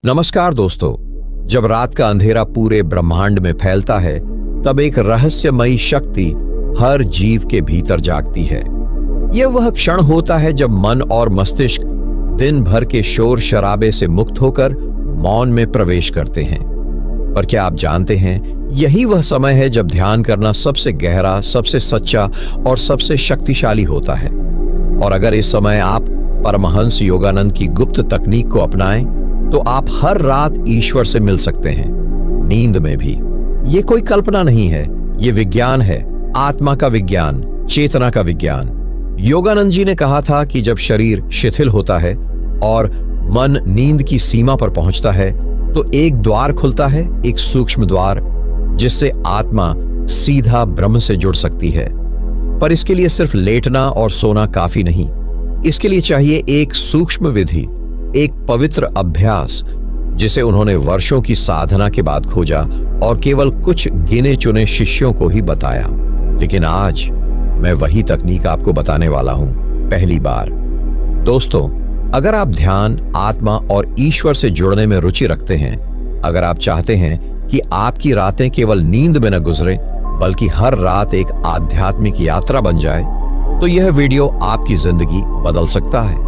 नमस्कार दोस्तों। जब रात का अंधेरा पूरे ब्रह्मांड में फैलता है तब एक रहस्यमयी शक्ति हर जीव के भीतर जागती है। यह वह क्षण होता है जब मन और मस्तिष्क दिन भर के शोर शराबे से मुक्त होकर मौन में प्रवेश करते हैं। पर क्या आप जानते हैं, यही वह समय है जब ध्यान करना सबसे गहरा, सबसे सच्चा और सबसे शक्तिशाली होता है। और अगर इस समय आप परमहंस योगानंद की गुप्त तकनीक को अपनाएं तो आप हर रात ईश्वर से मिल सकते हैं, नींद में भी। ये कोई कल्पना नहीं है, ये विज्ञान है, आत्मा का विज्ञान, चेतना का विज्ञान। योगानंद जी ने कहा था कि जब शरीर शिथिल होता है और मन नींद की सीमा पर पहुंचता है तो एक द्वार खुलता है, एक सूक्ष्म द्वार, जिससे आत्मा सीधा ब्रह्म से जुड़ सकती है। पर इसके लिए सिर्फ लेटना और सोना काफी नहीं। इसके लिए चाहिए एक सूक्ष्म विधि, एक पवित्र अभ्यास, जिसे उन्होंने वर्षों की साधना के बाद खोजा और केवल कुछ गिने चुने शिष्यों को ही बताया। लेकिन आज मैं वही तकनीक आपको बताने वाला हूं, पहली बार। दोस्तों, अगर आप ध्यान, आत्मा और ईश्वर से जुड़ने में रुचि रखते हैं, अगर आप चाहते हैं कि आपकी रातें केवल नींद में न गुजरे बल्कि हर रात एक आध्यात्मिक यात्रा बन जाए, तो यह वीडियो आपकी जिंदगी बदल सकता है।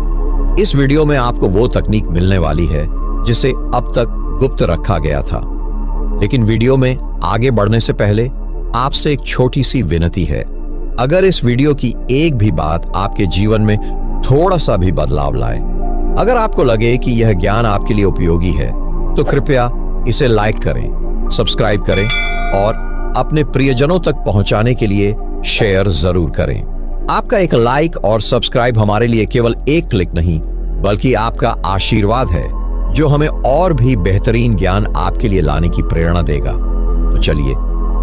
इस वीडियो में आपको वो तकनीक मिलने वाली है जिसे अब तक गुप्त रखा गया था। लेकिन वीडियो में आगे बढ़ने से पहले आपसे एक छोटी सी विनती है। अगर इस वीडियो की एक भी बात आपके जीवन में थोड़ा सा भी बदलाव लाए, अगर आपको लगे कि यह ज्ञान आपके लिए उपयोगी है, तो कृपया इसे लाइक करें, सब्सक्राइब करें और अपने प्रियजनों तक पहुंचाने के लिए शेयर जरूर करें। आपका एक लाइक और सब्सक्राइब हमारे लिए केवल एक क्लिक नहीं बल्कि आपका आशीर्वाद है, जो हमें और भी बेहतरीन ज्ञान आपके लिए लाने की प्रेरणा देगा। तो चलिए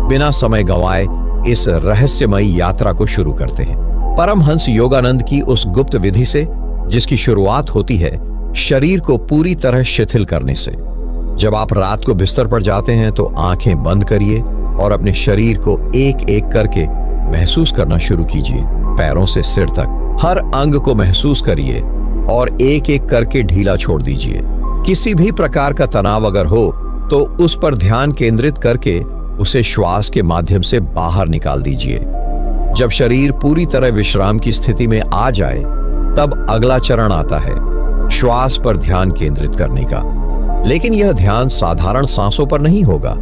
बिना समय गंवाए इस रहस्यमयी यात्रा को शुरू करते हैं। परमहंस योगानंद की उस गुप्त विधि से, जिसकी शुरुआत होती है शरीर को पूरी तरह शिथिल करने से। जब आप रात को बिस्तर पर जाते हैं तो आंखें बंद करिए और अपने शरीर को एक एक करके महसूस करना शुरू कीजिए। पैरों से सिर तक हर अंग को महसूस करिए और एक एक करके ढीला छोड़ दीजिए। किसी भी प्रकार का तनाव अगर हो तो उस पर ध्यान केंद्रित करके उसे श्वास के माध्यम से बाहर निकाल दीजिए। जब शरीर पूरी तरह विश्राम की स्थिति में आ जाए तब अगला चरण आता है श्वास पर ध्यान केंद्रित करने का। लेकिन यह ध्यान साधारण सांसों पर नहीं होगा,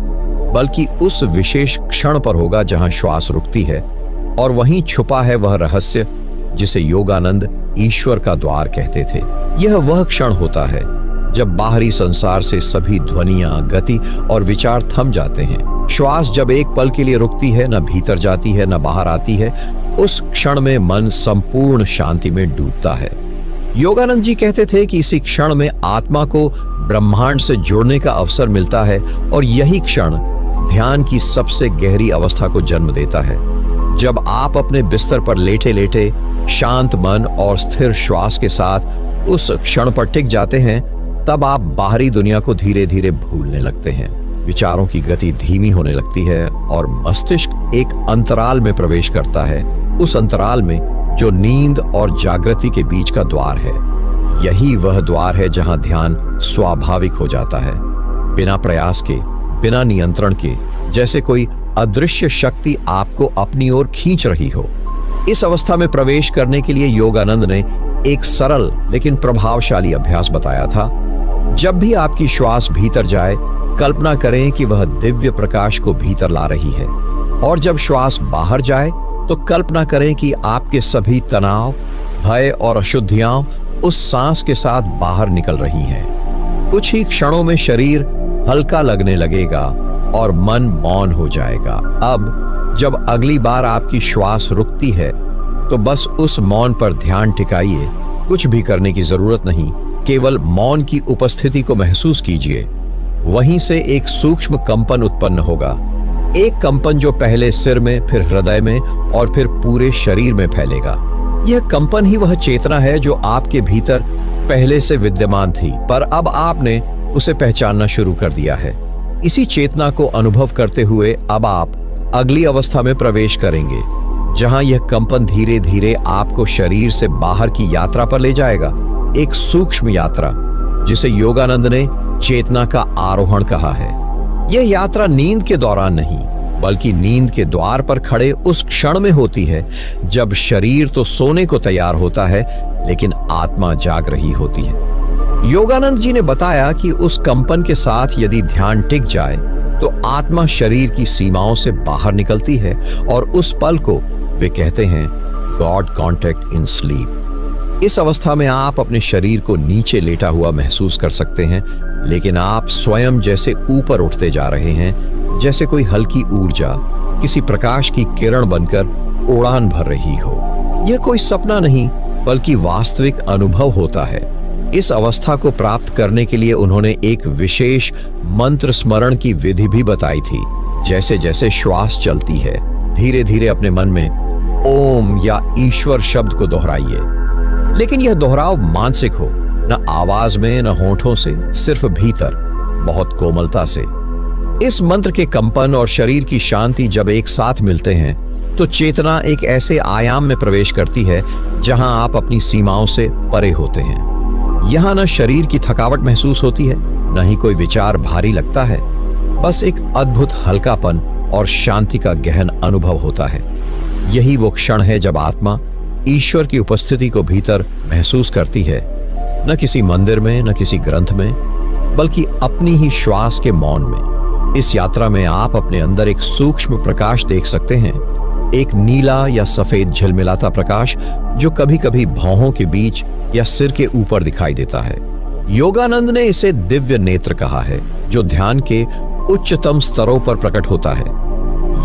बल्कि उस विशेष क्षण पर होगा जहां श्वास रुकती है। और वहीं छुपा है वह रहस्य जिसे योगानंद ईश्वर का द्वार कहते थे। यह वह क्षण होता है जब बाहरी संसार से सभी ध्वनियां, गति और विचार थम जाते हैं। श्वास जब एक पल के लिए रुकती है, न भीतर जाती है न बाहर आती है, उस क्षण में मन संपूर्ण शांति में डूबता है। योगानंद जी कहते थे कि इसी क्षण में आत्मा को ब्रह्मांड से जुड़ने का अवसर मिलता है और यही क्षण ध्यान की सबसे गहरी अवस्था को जन्म देता है। जब आप अपने बिस्तर पर लेटे लेटे शांत मन और स्थिर श्वास के साथ उस क्षण पर टिक जाते हैं, तब आप बाहरी दुनिया को धीरे धीरे भूलने लगते हैं। विचारों की गति धीमी होने लगती है और मस्तिष्क एक अंतराल में प्रवेश करता है, उस अंतराल में जो नींद और जागृति के बीच का द्वार है। यही वह द्वार है जहां ध्यान स्वाभाविक हो जाता है, बिना प्रयास के, बिना नियंत्रण के, जैसे कोई अदृश्य शक्ति आपको अपनी ओर खींच रही हो। इस अवस्था में प्रवेश करने के लिए योगानंद ने एक सरल लेकिन प्रभावशाली अभ्यास बताया था। जब भी आपकी श्वास भीतर जाए, कल्पना करें कि वह दिव्य प्रकाश को भीतर ला रही है, और जब श्वास बाहर जाए तो कल्पना करें कि आपके सभी तनाव, भय और अशुद्धियां उस सांस के साथ बाहर निकल रही हैं। कुछ ही क्षणों में शरीर हल्का लगने लगेगा और मन मौन हो जाएगा। अब जब अगली बार आपकी श्वास रुकती है तो बस उस मौन पर ध्यान टिकाइए। कुछ भी करने की जरूरत नहीं, केवल मौन की उपस्थिति को महसूस कीजिए। वहीं से एक सूक्ष्म कंपन उत्पन्न होगा, एक कंपन जो पहले सिर में, फिर हृदय में और फिर पूरे शरीर में फैलेगा। यह कंपन ही वह चेतना है जो आपके भीतर पहले से विद्यमान थी, पर अब आपने उसे पहचानना शुरू कर दिया है। इसी चेतना को अनुभव करते हुए अब आप अगली अवस्था में प्रवेश करेंगे, जहां यह कंपन धीरे धीरे आपको शरीर से बाहर की यात्रा पर ले जाएगा। एक सूक्ष्म यात्रा जिसे योगानंद ने चेतना का आरोहण कहा है। यह यात्रा नींद के दौरान नहीं, बल्कि नींद के द्वार पर खड़े उस क्षण में होती है जब शरीर तो सोने को तैयार होता है, लेकिन आत्मा जाग रही होती है। योगानंद जी ने बताया कि उस कंपन के साथ यदि ध्यान टिक जाए तो आत्मा शरीर की सीमाओं से बाहर निकलती है और उस पल को वे कहते हैं गॉड कॉन्टेक्ट इन स्लीप। इस अवस्था में आप अपने शरीर को नीचे लेटा हुआ महसूस कर सकते हैं, लेकिन आप स्वयं जैसे ऊपर उठते जा रहे हैं, जैसे कोई हल्की ऊर्जा किसी प्रकाश की किरण बनकर उड़ान भर रही हो। यह कोई सपना नहीं, बल्कि वास्तविक अनुभव होता है। इस अवस्था को प्राप्त करने के लिए उन्होंने एक विशेष मंत्र स्मरण की विधि भी बताई थी। जैसे जैसे श्वास चलती है, धीरे धीरे अपने मन में ओम या ईश्वर शब्द को दोहराइए। लेकिन यह दोहराव मानसिक हो, न आवाज में न होठों से, सिर्फ भीतर, बहुत कोमलता से। इस मंत्र के कंपन और शरीर की शांति जब एक साथ मिलते हैं तो चेतना एक ऐसे आयाम में प्रवेश करती है जहां आप अपनी सीमाओं से परे होते हैं। यहां न शरीर की थकावट महसूस होती है, न ही कोई विचार भारी लगता है। बस एक अद्भुत हल्कापन और शांति का गहन अनुभव होता है। यही वो क्षण है जब आत्मा ईश्वर की उपस्थिति को भीतर महसूस करती है, न किसी मंदिर में, न किसी ग्रंथ में, बल्कि अपनी ही श्वास के मौन में। इस यात्रा में आप अपने अंदर एक सूक्ष्म प्रकाश देख सकते हैं, एक नीला या सफेद झिलमिलाता प्रकाश जो कभी कभी भौहों के बीच या सिर के ऊपर दिखाई देता है। योगानंद ने इसे दिव्य नेत्र कहा है, जो ध्यान के उच्चतम स्तरों पर प्रकट होता है।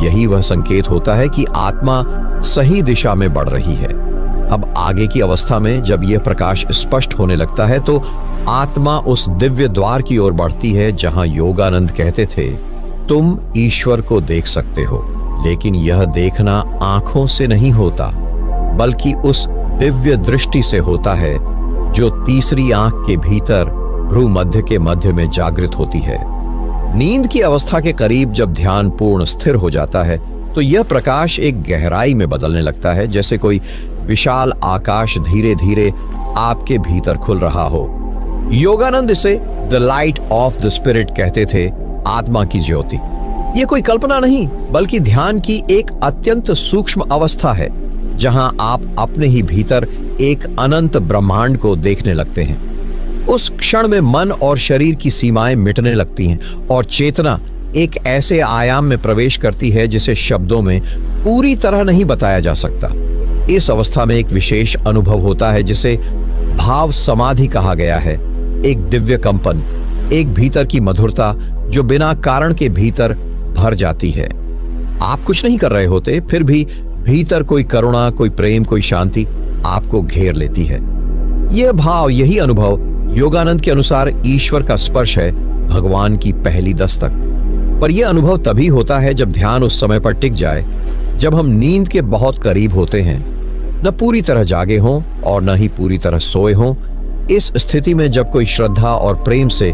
यही वह संकेत होता है कि आत्मा सही दिशा में बढ़ रही है। अब आगे की अवस्था में जब यह प्रकाश स्पष्ट होने लगता है तो आत्मा उस दिव्य द्वार की ओर बढ़ती है जहां योगानंद कहते थे, तुम ईश्वर को देख सकते हो, लेकिन यह देखना आंखों से नहीं होता, बल्कि उस दिव्य दृष्टि से होता है जो तीसरी आंख के भीतर भ्रू मध्य के मध्य में जागृत होती है। नींद की अवस्था के करीब जब ध्यान पूर्ण स्थिर हो जाता है तो यह प्रकाश एक गहराई में बदलने लगता है, जैसे कोई विशाल आकाश धीरे धीरे आपके भीतर खुल रहा हो। योगानंद इसे the light of the spirit कहते थे, आत्मा की ज्योति। यह कोई कल्पना नहीं, बल्कि ध्यान की एक अत्यंत सूक्ष्म अवस्था है जहां आप अपने ही भीतर एक अनंत ब्रह्मांड को देखने लगते हैं। उस क्षण में मन और शरीर की सीमाएं मिटने लगती हैं और चेतना एक ऐसे आयाम में प्रवेश करती है जिसे शब्दों में पूरी तरह नहीं बताया जा सकता। इस अवस्था में एक विशेष अनुभव होता है जिसे भाव समाधि कहा गया है। एक दिव्य कंपन, एक भीतर की मधुरता जो बिना कारण के भीतर भर जाती है। आप कुछ नहीं कर रहे होते, फिर भी भीतर कोई करुणा, कोई प्रेम, कोई शांति आपको घेर लेती है। यह भाव, यही अनुभव योगानंद के अनुसार ईश्वर का स्पर्श है, भगवान की पहली दस्तक। पर यह अनुभव तभी होता है जब ध्यान उस समय पर टिक जाए जब हम नींद के बहुत करीब होते हैं, न पूरी तरह जागे हों और न ही पूरी तरह सोए हों। इस स्थिति में जब कोई श्रद्धा और प्रेम से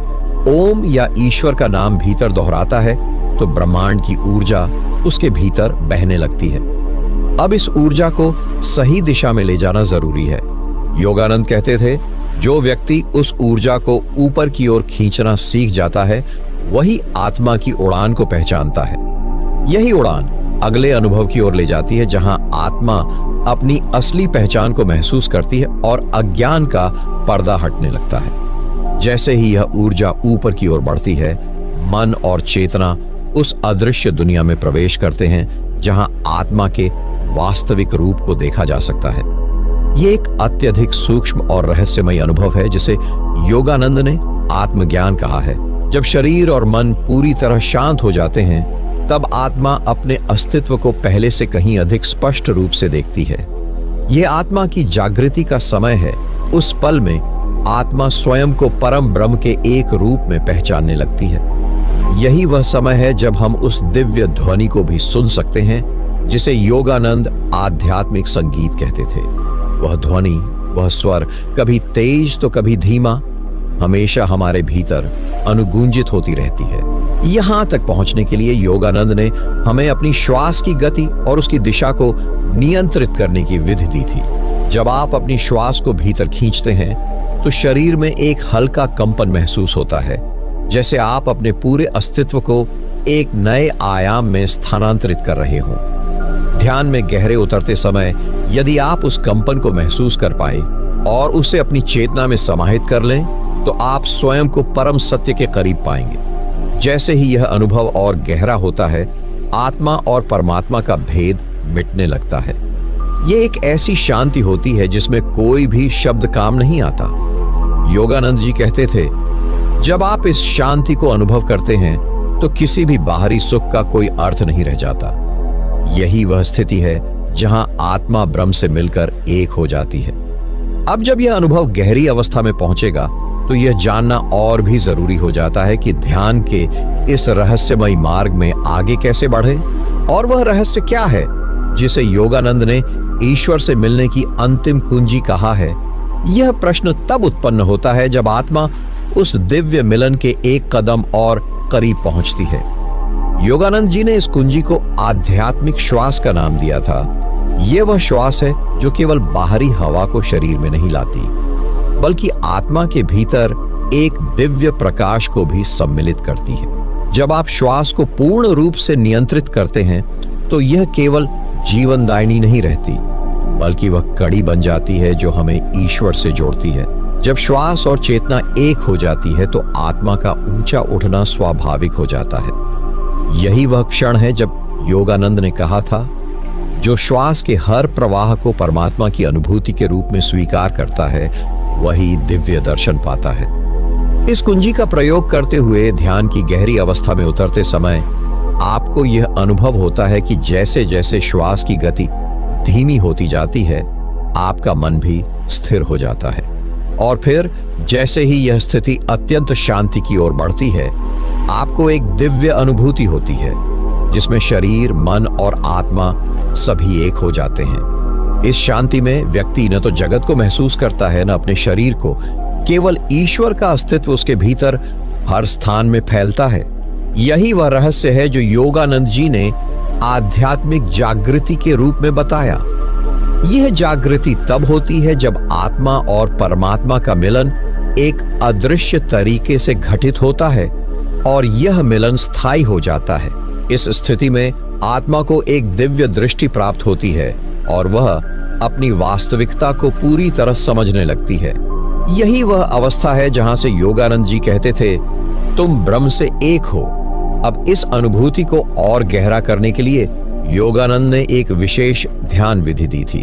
ओम या ईश्वर का नाम भीतर दोहराता है तो ब्रह्मांड की ऊर्जा उसके भीतर बहने लगती है। अब इस ऊर्जा को सही दिशा में ले जाना जरूरी है। योगानंद कहते थे, जो व्यक्ति उस ऊर्जा को ऊपर की ओर खींचना सीख जाता है वही आत्मा की उड़ान को पहचानता है। यही उड़ान अगले अनुभव की ओर ले जाती है जहां आत्मा अपनी असली पहचान को महसूस करती है और अज्ञान का पर्दा हटने लगता है। जैसे ही यह ऊर्जा ऊपर की ओर बढ़ती है, मन और चेतना उस अदृश्य दुनिया में प्रवेश करते हैं जहां आत्मा के वास्तविक रूप को देखा जा सकता है। यह एक अत्यधिक सूक्ष्म और रहस्यमय अनुभव है जिसे योगानंद ने आत्मज्ञान कहा है। जब शरीर और मन पूरी तरह शांत हो जाते हैं तब आत्मा अपने अस्तित्व को पहले से कहीं अधिक स्पष्ट रूप से देखती है। यह आत्मा की जागृति का समय है। उस पल में आत्मा स्वयं को परम ब्रह्म के एक रूप में पहचानने लगती है। यही वह समय है जब हम उस दिव्य ध्वनि को भी सुन सकते हैं जिसे योगानंद आध्यात्मिक संगीत कहते थे। वह ध्वनि, वह स्वर, कभी तेज तो कभी धीमा, हमेशा हमारे भीतर अनुगूंजित होती रहती है। यहां तक पहुंचने के लिए योगानंद ने हमें अपनी श्वास की गति और उसकी दिशा को नियंत्रित करने की विधि दी थी। जब आप अपनी श्वास को भीतर खींचते हैं तो शरीर में एक हल्का कंपन महसूस होता है। जैसे आप अपने पूरे अस्तित्व को एक नए आयाम में स्थानांतरित कर रहे हों। ध्यान में गहरे उतरते समय यदि आप उस कंपन को महसूस कर पाए और उसे अपनी चेतना में समाहित कर लें, तो आप स्वयं को परम सत्य के करीब पाएंगे। जैसे ही यह अनुभव और गहरा होता है, आत्मा और परमात्मा का भेद मिटने लगता है। यह एक ऐसी शांति होती है जिसमें कोई भी शब्द काम नहीं आता। योगानंद जी कहते थे, जब आप इस शांति को अनुभव करते हैं तो किसी भी बाहरी सुख का कोई अर्थ नहीं रह जाता। यही वह स्थिति है जहां आत्मा ब्रह्म से मिलकर एक हो जाती है। अब जब यह अनुभव गहरी अवस्था में पहुंचेगा तो यह जानना और भी जरूरी हो जाता है कि ध्यान के इस रहस्यमयी मार्ग में आगे कैसे बढ़े, और वह रहस्य क्या है जिसे योगानंद ने ईश्वर से मिलने की अंतिम कुंजी कहा है। यह प्रश्न तब उत्पन्न होता है जब आत्मा उस दिव्य मिलन के एक कदम और करीब पहुंचती है। योगानंद जी ने इस कुंजी को आध्यात्मिक श्वास का नाम दिया था। यह वह श्वास है जो केवल बाहरी हवा को शरीर में नहीं लाती, बल्कि आत्मा के भीतर एक दिव्य प्रकाश को भी सम्मिलित करती है। जब आप श्वास को पूर्ण रूप से नियंत्रित करते हैं तो यह केवल जीवनदायिनी नहीं रहती, बल्कि वह कड़ी बन जाती है जो हमें ईश्वर से जोड़ती है। जब श्वास और चेतना एक हो जाती है तो आत्मा का ऊंचा उठना स्वाभाविक हो जाता है। यही वह क्षण है जब योगानंद ने कहा था, जो श्वास के हर प्रवाह को परमात्मा की अनुभूति के रूप में स्वीकार करता है, वही दिव्य दर्शन पाता है। इस कुंजी का प्रयोग करते हुए ध्यान की गहरी अवस्था में उतरते समय आपको यह अनुभव होता है कि जैसे जैसे श्वास की गति धीमी होती जाती है, आपका मन भी स्थिर हो जाता है। और फिर जैसे ही यह स्थिति अत्यंत शांति की ओर बढ़ती है, आपको एक दिव्य अनुभूति होती है जिसमें शरीर, मन और आत्मा सभी एक हो जाते हैं। इस शांति में व्यक्ति न तो जगत को महसूस करता है, न अपने शरीर को। केवल ईश्वर का अस्तित्व उसके भीतर हर स्थान में फैलता है। यही वह रहस्य है जो योगानंद जी ने आध्यात्मिक जागृति के रूप में बताया। यह जागृति तब होती है जब आत्मा और परमात्मा का मिलन एक अदृश्य तरीके से घटित होता है और यह मिलन स्थायी हो जाता है। इस स्थिति में आत्मा को एक दिव्य दृष्टि प्राप्त होती है और वह अपनी वास्तविकता को पूरी तरह समझने लगती है। यही वह अवस्था है जहां से योगानंद जी कहते थे, तुम ब्रह्म से एक हो। अब इस अनुभूति को और गहरा करने के लिए योगानंद ने एक विशेष ध्यान विधि दी थी।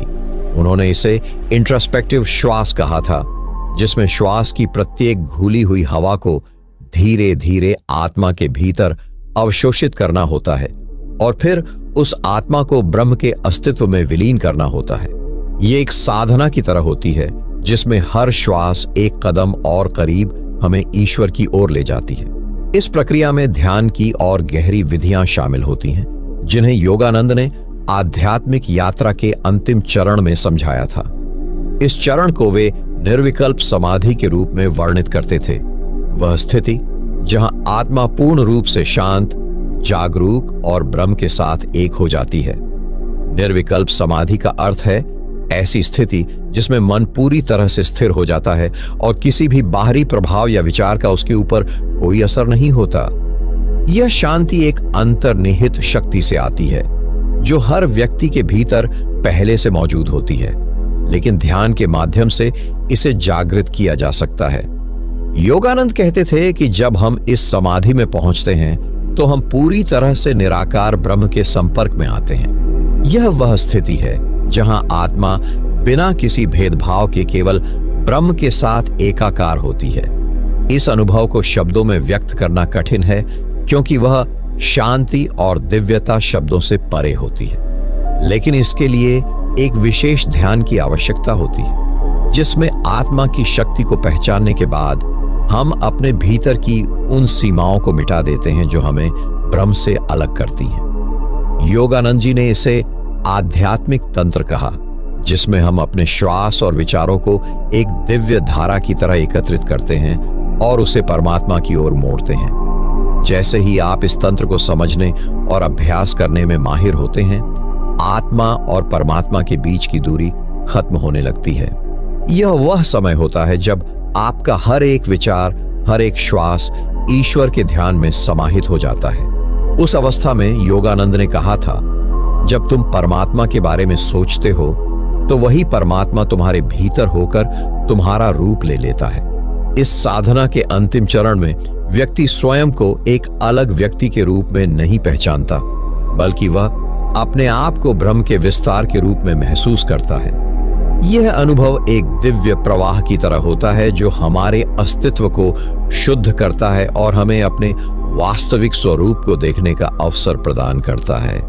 उन्होंने इसे इंट्रोस्पेक्टिव श्वास कहा था, जिसमें श्वास की प्रत्येक घुली हुई हवा को धीरे धीरे आत्मा के भीतर अवशोषित करना होता है और फिर उस आत्मा को ब्रह्म के अस्तित्व में विलीन करना होता है। ये एक साधना की तरह होती है जिसमें हर श्वास एक कदम और करीब हमें ईश्वर की ओर ले जाती है। इस प्रक्रिया में ध्यान की और गहरी विधियां शामिल होती हैं, जिन्हें योगानंद ने आध्यात्मिक यात्रा के अंतिम चरण में समझाया था। इस चरण को वे निर्विकल्प समाधि के रूप में वर्णित करते थे, वह स्थिति जहां आत्मा पूर्ण रूप से शांत, जागरूक और ब्रह्म के साथ एक हो जाती है। निर्विकल्प समाधि का अर्थ है ऐसी स्थिति जिसमें मन पूरी तरह से स्थिर हो जाता है और किसी भी बाहरी प्रभाव या विचार का उसके ऊपर कोई असर नहीं होता। यह शांति एक अंतर्निहित शक्ति से आती है जो हर व्यक्ति के भीतर पहले से मौजूद होती है, लेकिन ध्यान के माध्यम से इसे जागृत किया जा सकता है। योगानंद कहते थे कि जब हम इस समाधि में पहुंचते हैं तो हम पूरी तरह से निराकार ब्रह्म के संपर्क में आते हैं। यह वह स्थिति है जहां आत्मा बिना किसी भेदभाव के केवल ब्रह्म के साथ एकाकार होती है। इस अनुभव को शब्दों में व्यक्त करना कठिन है क्योंकि वह शांति और दिव्यता शब्दों से परे होती है, लेकिन इसके लिए एक विशेष ध्यान की आवश्यकता होती है जिसमें आत्मा की शक्ति को पहचानने के बाद हम अपने भीतर की उन सीमाओं को मिटा देते हैं जो हमें ब्रह्म से अलग करती हैं। योगानंद जी ने इसे आध्यात्मिक तंत्र कहा, जिसमें हम अपने श्वास और विचारों को एक दिव्य धारा की तरह एकत्रित करते हैं और उसे परमात्मा की ओर मोड़ते हैं। जैसे ही आप इस तंत्र को समझने और अभ्यास करने में माहिर होते हैं, आत्मा और परमात्मा के बीच की दूरी खत्म होने लगती है। यह वह समय होता है जब आपका हर एक विचार, हर एक श्वास ईश्वर के ध्यान में समाहित हो जाता है। उस अवस्था में योगानंद ने कहा था, जब तुम परमात्मा के बारे में सोचते हो तो वही परमात्मा तुम्हारे भीतर होकर तुम्हारा रूप ले लेता है। इस साधना के अंतिम चरण में व्यक्ति स्वयं को एक अलग व्यक्ति के रूप में नहीं पहचानता, बल्कि वह अपने आप को ब्रह्म के विस्तार के रूप में महसूस करता है। यह अनुभव एक दिव्य प्रवाह की तरह होता है जो हमारे अस्तित्व को शुद्ध करता है और हमें अपने वास्तविक स्वरूप को देखने का अवसर प्रदान करता है।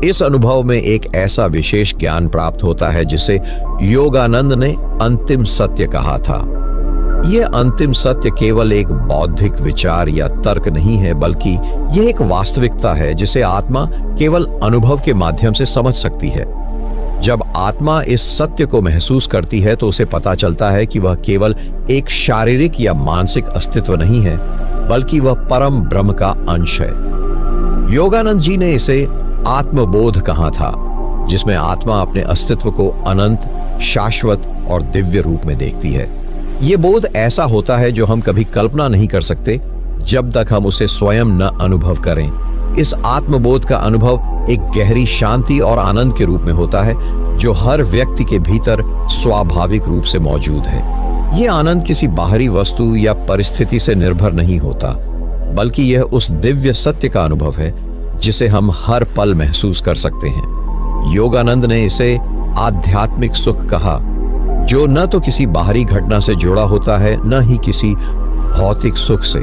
इस अनुभव में एक ऐसा विशेष ज्ञान प्राप्त होता है जिसे योगानंद ने अंतिम सत्य कहा था। यह अंतिम सत्य केवल एक बौद्धिक विचार या तर्क नहीं है, बल्कि यह एक वास्तविकता है जिसे आत्मा केवल अनुभव के माध्यम से समझ सकती है। जब आत्मा इस सत्य को महसूस करती है तो उसे पता चलता है कि वह केवल एक शारीरिक या मानसिक अस्तित्व नहीं है, बल्कि वह परम ब्रह्म का अंश है। योगानंद जी ने इसे आत्मबोध कहा था, जिसमें आत्मा अपने अस्तित्व को अनंत, शाश्वत और दिव्य रूप में देखती है। यह बोध ऐसा होता है जो हम कभी कल्पना नहीं कर सकते जब तक हम उसे स्वयं न अनुभव करें। इस आत्मबोध का अनुभव एक गहरी शांति और आनंद के रूप में होता है जो हर व्यक्ति के भीतर स्वाभाविक रूप से मौजूद है। यह आनंद किसी बाहरी वस्तु या परिस्थिति से निर्भर नहीं होता, बल्कि यह उस दिव्य सत्य का अनुभव है जिसे हम हर पल महसूस कर सकते हैं। योगानंद ने इसे आध्यात्मिक सुख कहा, जो न तो किसी बाहरी घटना से जुड़ा होता है, न ही किसी भौतिक सुख से।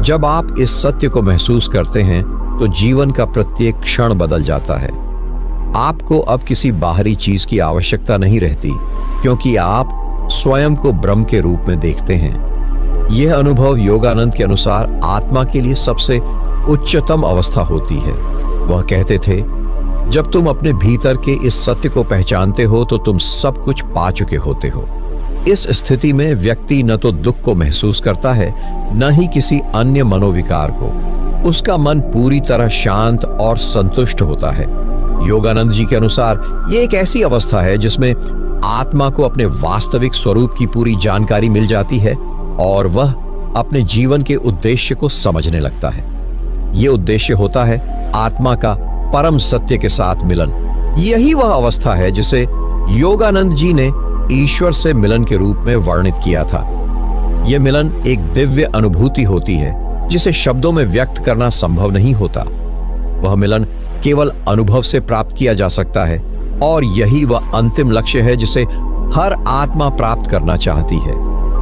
जब आप इस सत्य को महसूस करते हैं तो जीवन का प्रत्येक क्षण बदल जाता है। आपको अब किसी बाहरी चीज की आवश्यकता नहीं रहती, क्योंकि आप स्वयं को ब्रह्म के रूप में देखते हैं। यह अनुभव योगानंद के अनुसार आत्मा के लिए सबसे उच्चतम अवस्था होती है। वह कहते थे, जब तुम अपने भीतर के इस सत्य को पहचानते हो तो तुम सब कुछ पा चुके होते हो। इस स्थिति में व्यक्ति न तो दुख को महसूस करता है, न ही किसी अन्य मनोविकार को। उसका मन पूरी तरह शांत और संतुष्ट होता है। योगानंद जी के अनुसार यह एक ऐसी अवस्था है जिसमें आत्मा को अपने वास्तविक स्वरूप की पूरी जानकारी मिल जाती है और वह अपने जीवन के उद्देश्य को समझने लगता है। यह उद्देश्य होता है आत्मा का परम सत्य के साथ मिलन। यही वह अवस्था है जिसे योगानंद जी ने ईश्वर से मिलन के रूप में वर्णित किया था। यह मिलन एक दिव्य अनुभूति होती है जिसे शब्दों में व्यक्त करना संभव नहीं होता। वह मिलन केवल अनुभव से प्राप्त किया जा सकता है और यही वह अंतिम लक्ष्य है जिसे हर आत्मा प्राप्त करना चाहती है।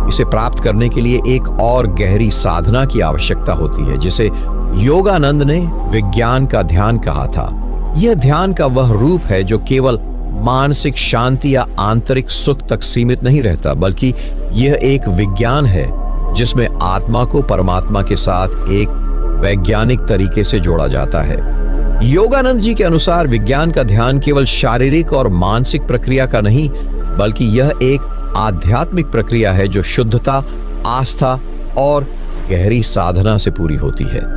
इसे प्राप्त करने के लिए एक और गहरी साधना की आवश्यकता होती है, जिसे योगानंद ने विज्ञान का ध्यान कहा था। यह ध्यान का वह रूप है जो केवल मानसिक शांति या आंतरिक सुख तक सीमित नहीं रहता, बल्कि यह एक विज्ञान है जिसमें आत्मा को परमात्मा के साथ एक वैज्ञानिक तरीके से जोड़ा जाता है। योगानंद जी के अनुसार विज्ञान का ध्यान केवल शारीरिक और मानसिक प्रक्रिया का नहीं, बल्कि यह एक आध्यात्मिक प्रक्रिया है जो शुद्धता, आस्था और गहरी साधना से पूरी होती है।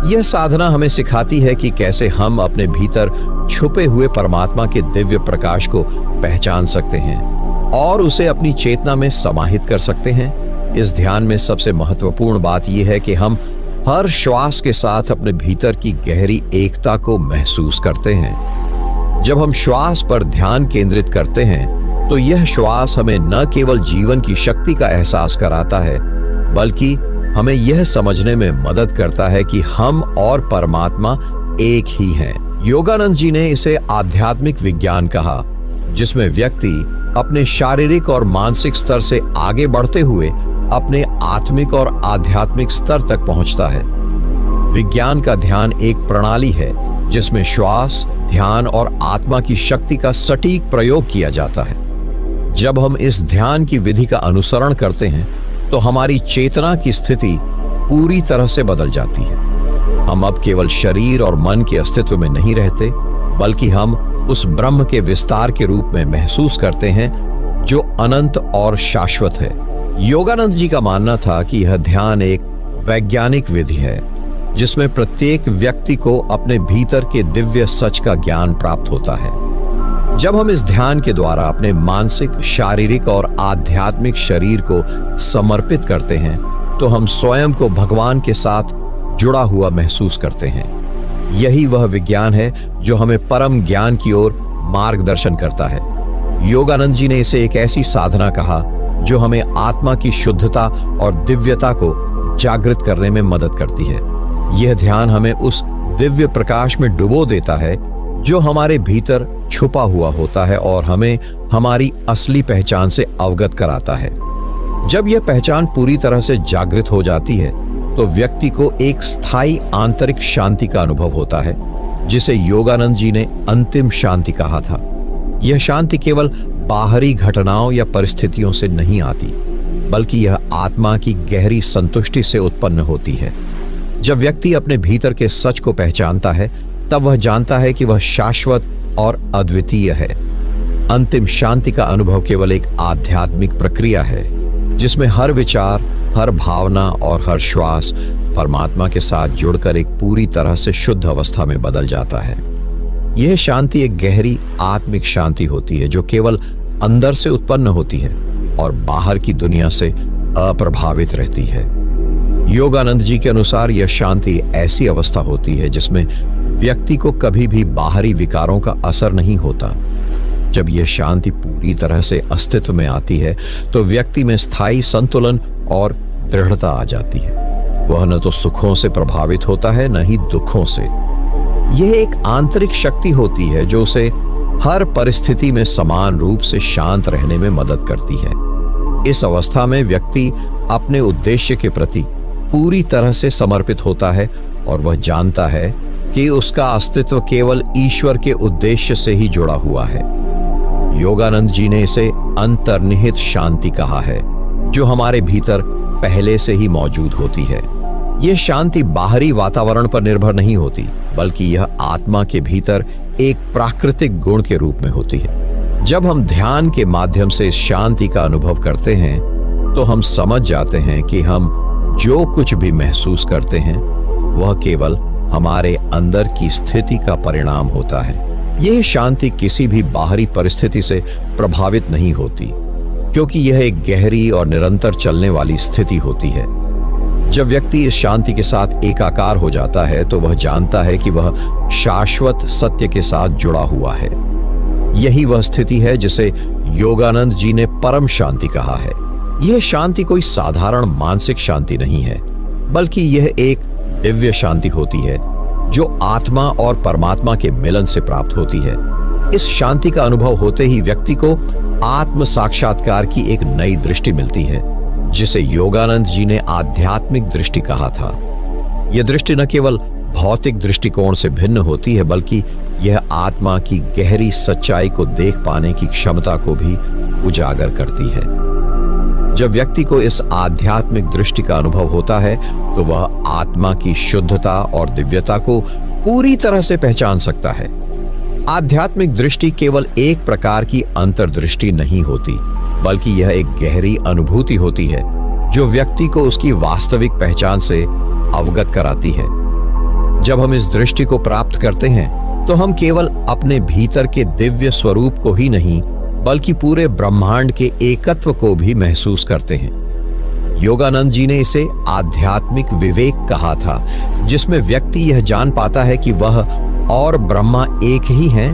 यह साधना हमें सिखाती है कि कैसे हम अपने भीतर छुपे हुए परमात्मा के दिव्य प्रकाश को पहचान सकते हैं और उसे अपनी चेतना में समाहित कर सकते हैं। इस ध्यान में सबसे महत्वपूर्ण बात यह है कि हम हर श्वास के साथ अपने भीतर की गहरी एकता को महसूस करते हैं। जब हम श्वास पर ध्यान केंद्रित करते हैं तो यह श्वास हमें न केवल जीवन की शक्ति का एहसास कराता है, बल्कि हमें यह समझने में मदद करता है कि हम और परमात्मा एक ही हैं। योगानंद जी ने इसे आध्यात्मिक विज्ञान कहा, जिसमें व्यक्ति अपने शारीरिक और मानसिक स्तर से आगे बढ़ते हुए अपने आत्मिक और आध्यात्मिक स्तर तक पहुंचता है। विज्ञान का ध्यान एक प्रणाली है जिसमें श्वास, ध्यान और आत्मा की शक्ति का सटीक प्रयोग किया जाता है। जब हम इस ध्यान की विधि का अनुसरण करते हैं तो हमारी चेतना की स्थिति पूरी तरह से बदल जाती है। हम अब केवल शरीर और मन के अस्तित्व में नहीं रहते, बल्कि हम उस ब्रह्म के विस्तार के रूप में महसूस करते हैं जो अनंत और शाश्वत है। योगानंद जी का मानना था कि यह ध्यान एक वैज्ञानिक विधि है जिसमें प्रत्येक व्यक्ति को अपने भीतर के दिव्य सच का ज्ञान प्राप्त होता है। जब हम इस ध्यान के द्वारा अपने मानसिक, शारीरिक और आध्यात्मिक शरीर को समर्पित करते हैं तो हम स्वयं को भगवान के साथ जुड़ा हुआ महसूस करते हैं। यही वह विज्ञान है जो हमें परम ज्ञान की ओर मार्गदर्शन करता है। योगानंद जी ने इसे एक ऐसी साधना कहा जो हमें आत्मा की शुद्धता और दिव्यता को जागृत करने में मदद करती है। यह ध्यान हमें उस दिव्य प्रकाश में डुबो देता है जो हमारे भीतर छुपा हुआ होता है और हमें हमारी असली पहचान से अवगत कराता है। जब यह पहचान पूरी तरह से जागृत हो जाती है तो व्यक्ति को एक स्थायी आंतरिक शांति का अनुभव होता है, जिसे योगानंद जी ने अंतिम शांति कहा था। यह शांति केवल बाहरी घटनाओं या परिस्थितियों से नहीं आती, बल्कि यह आत्मा की गहरी संतुष्टि से उत्पन्न होती है। जब व्यक्ति अपने भीतर के सच को पहचानता है, तब वह जानता है कि वह शाश्वत और अद्वितीय है। अंतिम शांति का अनुभव केवल एक आध्यात्मिक प्रक्रिया है, जिसमें हर विचार, हर भावना और हर श्वास परमात्मा के साथ जुड़कर एक पूरी तरह से शुद्ध अवस्था में बदल जाता है। यह शांति एक गहरी आत्मिक शांति होती है जो केवल अंदर से उत्पन्न होती है और बाहर की दुनिया से अप्रभावित रहती है। योगानंद जी के अनुसार यह शांति ऐसी अवस्था होती है जिसमें व्यक्ति को कभी भी बाहरी विकारों का असर नहीं होता। जब यह शांति पूरी तरह से अस्तित्व में आती है तो व्यक्ति में स्थायी संतुलन और दृढ़ता आ जाती है। वह न तो सुखों से प्रभावित होता है, न ही दुखों से। यह एक आंतरिक शक्ति होती है जो उसे हर परिस्थिति में समान रूप से शांत रहने में मदद करती है। इस अवस्था में व्यक्ति अपने उद्देश्य के प्रति पूरी तरह से समर्पित होता है और वह जानता है कि उसका अस्तित्व केवल ईश्वर के उद्देश्य से ही जुड़ा हुआ है। योगानंद जी ने इसे अंतर्निहित शांति कहा है, जो हमारे भीतर पहले से ही मौजूद होती है। यह शांति बाहरी वातावरण पर निर्भर नहीं होती, बल्कि यह आत्मा के भीतर एक प्राकृतिक गुण के रूप में होती है। जब हम ध्यान के माध्यम से इस शांति का अनुभव करते हैं तो हम समझ जाते हैं कि हम जो कुछ भी महसूस करते हैं वह केवल हमारे अंदर की स्थिति का परिणाम होता है। यह शांति किसी भी बाहरी परिस्थिति से प्रभावित नहीं होती, क्योंकि यह एक गहरी और निरंतर चलने वाली स्थिति होती है। जब व्यक्ति इस शांति के साथ एकाकार हो जाता है तो वह जानता है कि वह शाश्वत सत्य के साथ जुड़ा हुआ है। यही वह स्थिति है जिसे योगानंद जी ने परम शांति कहा है। यह शांति कोई साधारण मानसिक शांति नहीं है, बल्कि यह एक दिव्य शांति होती है जो आत्मा और परमात्मा के मिलन से प्राप्त होती है। इस शांति का अनुभव होते ही व्यक्ति को आत्म साक्षात्कार की एक नई दृष्टि मिलती है, जिसे योगानंद जी ने आध्यात्मिक दृष्टि कहा था। यह दृष्टि न केवल भौतिक दृष्टिकोण से भिन्न होती है, बल्कि यह आत्मा की गहरी सच्चाई को देख पाने की क्षमता को भी उजागर करती है। जब व्यक्ति को इस आध्यात्मिक दृष्टि का अनुभव होता है तो वह आत्मा की शुद्धता और दिव्यता को पूरी तरह से पहचान सकता है। आध्यात्मिक दृष्टि केवल एक प्रकार की अंतर्दृष्टि नहीं होती, बल्कि यह एक गहरी अनुभूति होती है जो व्यक्ति को उसकी वास्तविक पहचान से अवगत कराती है। जब हम इस दृष्टि को प्राप्त करते हैं तो हम केवल अपने भीतर के दिव्य स्वरूप को ही नहीं, बल्कि पूरे ब्रह्मांड के एकत्व को भी महसूस करते हैं। योगानंद जी ने इसे आध्यात्मिक विवेक कहा था, जिसमें व्यक्ति यह जान पाता है कि वह और ब्रह्मा एक ही हैं,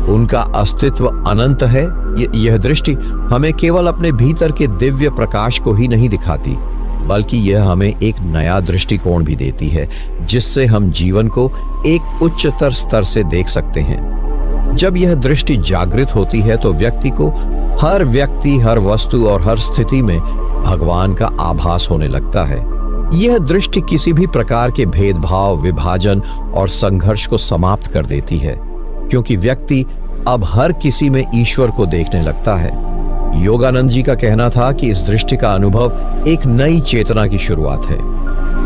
उनका अस्तित्व अनंत है। यह दृष्टि हमें केवल अपने भीतर के दिव्य प्रकाश को ही नहीं दिखाती, बल्कि यह हमें एक नया दृष्टिकोण भी देती है, जिससे हम जीवन को एक उच्चतर स्तर से देख सकते हैं। जब यह दृष्टि जागृत होती है तो व्यक्ति को हर व्यक्ति, हर वस्तु और हर स्थिति में भगवान का आभास होने लगता है। यह दृष्टि किसी भी प्रकार के भेदभाव, विभाजन और संघर्ष को समाप्त कर देती है, क्योंकि व्यक्ति अब हर किसी में ईश्वर को देखने लगता है। योगानंद जी का कहना था कि इस दृष्टि का अनुभव एक नई चेतना की शुरुआत है।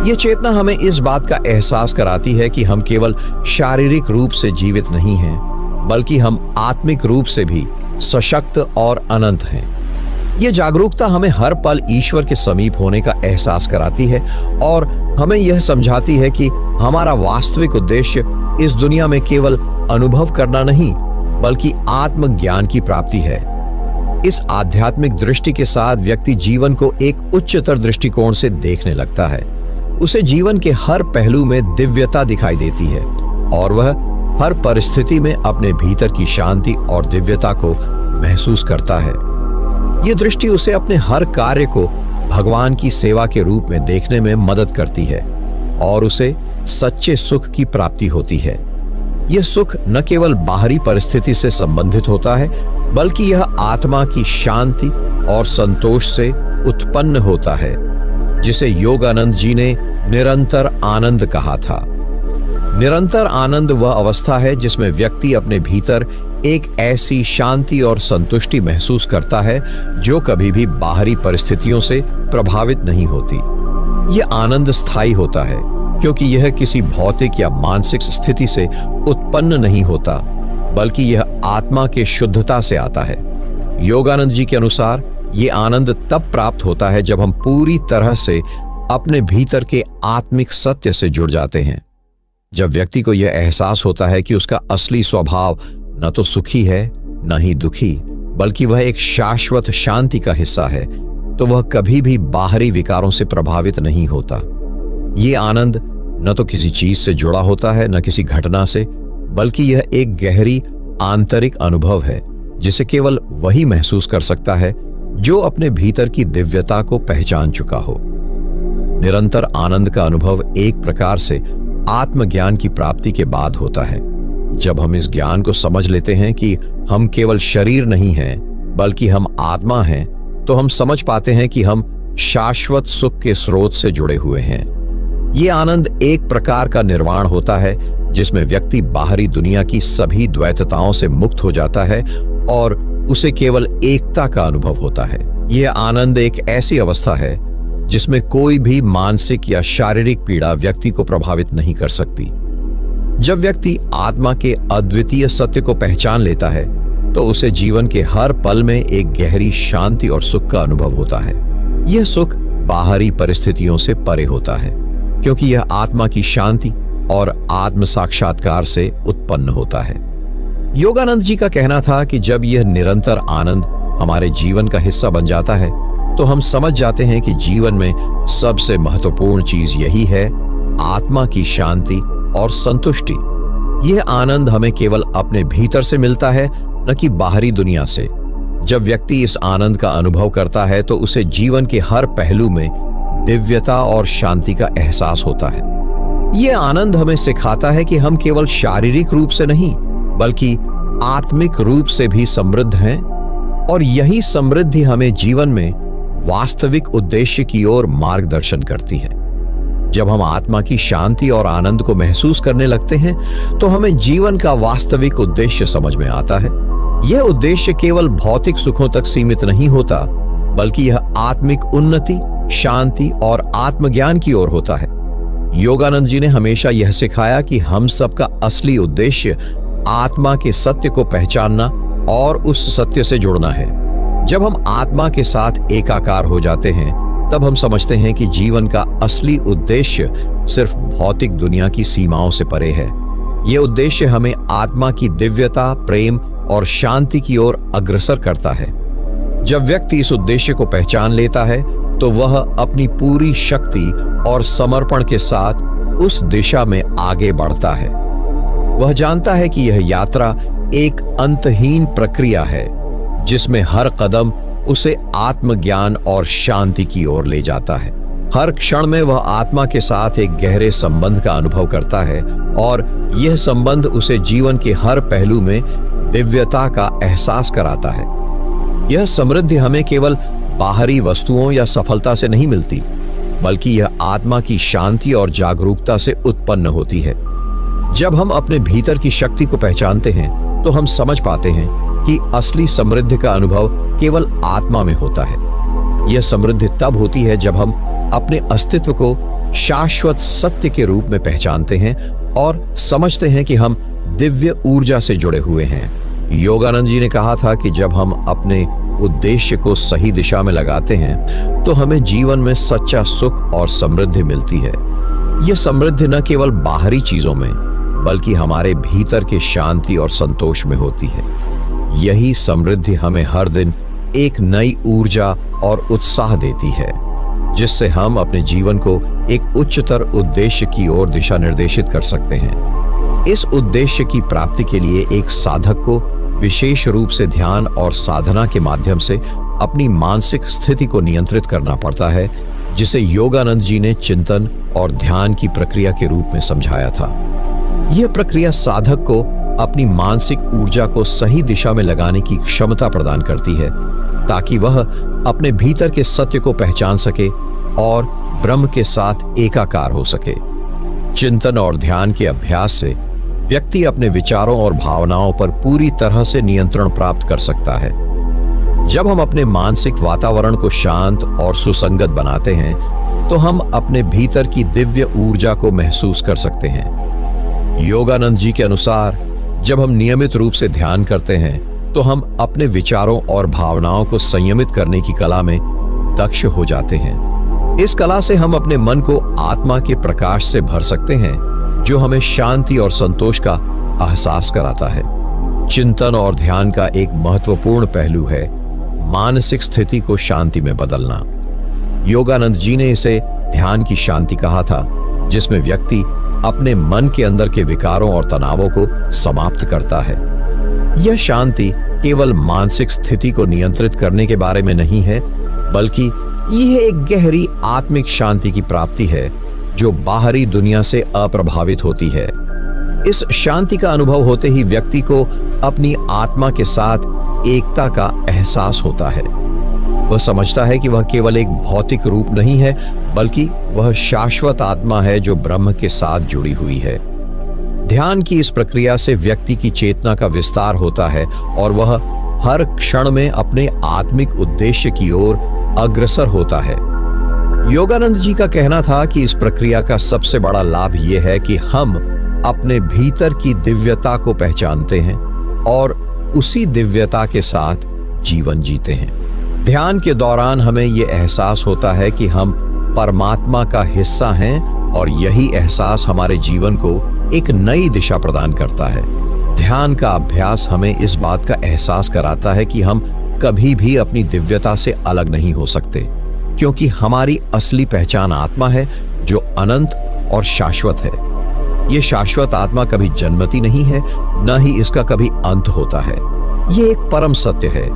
यह चेतना हमें इस बात का एहसास कराती है कि हम केवल शारीरिक रूप से जीवित नहीं हैं, बल्कि हम आत्मिक रूप से भी सशक्त और अनंत हैं। यह जागरूकता हमें हर पल ईश्वर के समीप होने का एहसास कराती है और हमें यह समझाती है कि हमारा वास्तविक उद्देश्य इस दुनिया में केवल अनुभव करना नहीं, बल्कि आत्मज्ञान की प्राप्ति है। इस आध्यात्मिक दृष्टि के साथ व्यक्ति जीवन को एक उच्चतर दृष्टिकोण से देखने लगता है। उसे जीवन के हर पहलू में दिव्यता दिखाई देती है और वह हर परिस्थिति में अपने भीतर की शांति और दिव्यता को महसूस करता है। यह दृष्टि उसे अपने हर कार्य को भगवान की सेवा के रूप में देखने में मदद करती है और उसे सच्चे सुख की प्राप्ति होती है। यह सुख न केवल बाहरी परिस्थिति से संबंधित होता है, बल्कि यह आत्मा की शांति और संतोष से उत्पन्न होता है, जिसे योगानंद जी ने निरंतर आनंद कहा था। निरंतर आनंद वह अवस्था है जिसमें व्यक्ति अपने भीतर एक ऐसी शांति और संतुष्टि महसूस करता है जो कभी भी बाहरी परिस्थितियों से प्रभावित नहीं होती। यह आनंद स्थायी होता है क्योंकि यह किसी भौतिक या मानसिक स्थिति से उत्पन्न नहीं होता, बल्कि यह आत्मा के शुद्धता से आता है। योगानंद जी के अनुसार यह आनंद तब प्राप्त होता है जब हम पूरी तरह से अपने भीतर के आत्मिक सत्य से जुड़ जाते हैं। जब व्यक्ति को यह एहसास होता है कि उसका असली स्वभाव न तो सुखी है न ही दुखी, बल्कि वह एक शाश्वत शांति का हिस्सा है, तो वह कभी भी बाहरी विकारों से प्रभावित नहीं होता। ये आनंद न तो किसी चीज से जुड़ा होता है न किसी घटना से, बल्कि यह एक गहरी आंतरिक अनुभव है जिसे केवल वही महसूस कर सकता है जो अपने भीतर की दिव्यता को पहचान चुका हो। निरंतर आनंद का अनुभव एक प्रकार से आत्मज्ञान की प्राप्ति के बाद होता है। जब हम इस ज्ञान को समझ लेते हैं कि हम केवल शरीर नहीं हैं, बल्कि हम आत्मा हैं, तो हम समझ पाते हैं कि हम शाश्वत सुख के स्रोत से जुड़े हुए हैं। यह आनंद एक प्रकार का निर्वाण होता है जिसमें व्यक्ति बाहरी दुनिया की सभी द्वैतताओं से मुक्त हो जाता है और उसे केवल एकता का अनुभव होता है। यह आनंद एक ऐसी अवस्था है जिसमें कोई भी मानसिक या शारीरिक पीड़ा व्यक्ति को प्रभावित नहीं कर सकती। जब व्यक्ति आत्मा के अद्वितीय सत्य को पहचान लेता है तो उसे जीवन के हर पल में एक गहरी शांति और सुख का अनुभव होता है। यह सुख बाहरी परिस्थितियों से परे होता है क्योंकि यह आत्मा की शांति और आत्म साक्षात्कार से उत्पन्न होता है। योगानंद जी का कहना था कि जब यह निरंतर आनंद हमारे जीवन का हिस्सा बन जाता है तो हम समझ जाते हैं कि जीवन में सबसे महत्वपूर्ण चीज यही है, आत्मा की शांति और संतुष्टि। यह आनंद हमें केवल अपने भीतर से मिलता है, न कि बाहरी दुनिया से। जब व्यक्ति इस आनंद का अनुभव करता है तो उसे जीवन के हर पहलू में दिव्यता और शांति का एहसास होता है। यह आनंद हमें सिखाता है कि हम केवल शारीरिक रूप से नहीं, बल्कि आत्मिक रूप से भी समृद्ध हैं, और यही समृद्धि हमें जीवन में वास्तविक उद्देश्य की ओर मार्गदर्शन करती है। जब हम आत्मा की शांति और आनंद को महसूस करने लगते हैं तो हमें जीवन का वास्तविक उद्देश्य समझ में आता है। यह उद्देश्य केवल भौतिक सुखों तक सीमित नहीं होता, बल्कि यह आत्मिक उन्नति, शांति और आत्मज्ञान की ओर होता है। योगानंद जी ने हमेशा यह सिखाया कि हम सबका असली उद्देश्य आत्मा के सत्य को पहचानना और उस सत्य से जुड़ना है। जब हम आत्मा के साथ एकाकार हो जाते हैं तब हम समझते हैं कि जीवन का असली उद्देश्य सिर्फ भौतिक दुनिया की सीमाओं से परे है। यह उद्देश्य हमें आत्मा की दिव्यता, प्रेम और शांति की ओर अग्रसर करता है। जब व्यक्ति इस उद्देश्य को पहचान लेता है तो वह अपनी पूरी शक्ति और समर्पण के साथ उस दिशा में आगे बढ़ता है। वह जानता है कि यह यात्रा एक अंतहीन प्रक्रिया है जिसमें हर कदम उसे आत्मज्ञान और शांति की ओर ले जाता है। हर क्षण में वह आत्मा के साथ एक गहरे संबंध का अनुभव करता है और यह संबंध उसे जीवन के हर पहलू में दिव्यता का एहसास कराता है। यह समृद्धि हमें केवल बाहरी वस्तुओं या सफलता से नहीं मिलती, बल्कि यह आत्मा की शांति और जागरूकता से उत्पन्न होती है। जब हम अपने भीतर की शक्ति को पहचानते हैं तो हम समझ पाते हैं कि असली समृद्धि का अनुभव केवल आत्मा में होता है। यह समृद्धि तब होती है जब हम अपने अस्तित्व को शाश्वत सत्य के रूप में पहचानते हैं और समझते हैं कि हम दिव्य ऊर्जा से जुड़े हुए हैं। योगानंद जी ने कहा था कि जब हम अपने उद्देश्य को सही दिशा में लगाते हैं तो हमें जीवन में सच्चा सुख और समृद्धि मिलती है। यह समृद्धि न केवल बाहरी चीजों में, बल्कि हमारे भीतर के शांति और संतोष में होती है। यही समृद्धि हमें हर दिन एक नई ऊर्जा और उत्साह देती है, जिससे हम अपने जीवन को एक उच्चतर उद्देश्य की ओर दिशा निर्देशित कर सकते हैं। इस उद्देश्य की प्राप्ति के लिए एक साधक को विशेष रूप से ध्यान और साधना के माध्यम से अपनी मानसिक स्थिति को नियंत्रित करना पड़ता है, जिसे योगानंद जी ने चिंतन और ध्यान की प्रक्रिया के रूप में समझाया था। यह प्रक्रिया साधक को अपनी मानसिक ऊर्जा को सही दिशा में लगाने की क्षमता प्रदान करती है, ताकि वह अपने भीतर के सत्य को पहचान सके और ब्रह्म के साथ एकाकार हो सके। चिंतन और ध्यान के अभ्यास से व्यक्ति अपने विचारों और भावनाओं पर पूरी तरह से नियंत्रण प्राप्त कर सकता है। जब हम अपने मानसिक वातावरण को शांत और सुसंगत बनाते हैं, तो हम अपने भीतर की दिव्य ऊर्जा को महसूस कर सकते हैं। योगानंद जी के अनुसार, जब हम नियमित रूप से ध्यान करते हैं, तो हम अपने विचारों और भावनाओं को संयमित करने की कला में दक्ष हो जाते हैं। इस कला से हम अपने मन को आत्मा के प्रकाश से भर सकते हैं, जो हमें शांति और संतोष का एहसास कराता है। चिंतन और ध्यान का एक महत्वपूर्ण पहलू है मानसिक स्थिति को शांति में बदलना। योगानंद जी ने इसे ध्यान की शांति कहा था, जिसमें व्यक्ति अपने मन के अंदर के विकारों और तनावों को समाप्त करता है। यह शांति केवल मानसिक स्थिति को नियंत्रित करने के बारे में नहीं है, बल्कि यह एक गहरी आत्मिक शांति की प्राप्ति है, जो बाहरी दुनिया से अप्रभावित होती है। इस शांति का अनुभव होते ही व्यक्ति को अपनी आत्मा के साथ एकता का एहसास होता है। वह समझता है कि वह केवल एक भौतिक रूप नहीं है, बल्कि वह शाश्वत आत्मा है जो ब्रह्म के साथ जुड़ी हुई है। ध्यान की इस प्रक्रिया से व्यक्ति की चेतना का विस्तार होता है और वह हर क्षण में अपने आत्मिक उद्देश्य की ओर अग्रसर होता है। योगानंद जी का कहना था कि इस प्रक्रिया का सबसे बड़ा लाभ यह है कि हम अपने भीतर की दिव्यता को पहचानते हैं और उसी दिव्यता के साथ जीवन जीते हैं। ध्यान के दौरान हमें यह एहसास होता है कि हम परमात्मा का हिस्सा हैं और यही एहसास हमारे जीवन को एक नई दिशा प्रदान करता है। ध्यान का अभ्यास हमें इस बात का एहसास कराता है कि हम कभी भी अपनी दिव्यता से अलग नहीं हो सकते, क्योंकि हमारी असली पहचान आत्मा है, जो अनंत और शाश्वत है। ये शाश्वत आत्मा कभी जन्मती नहीं है, न ही इसका कभी अंत होता है। ये एक परम सत्य है,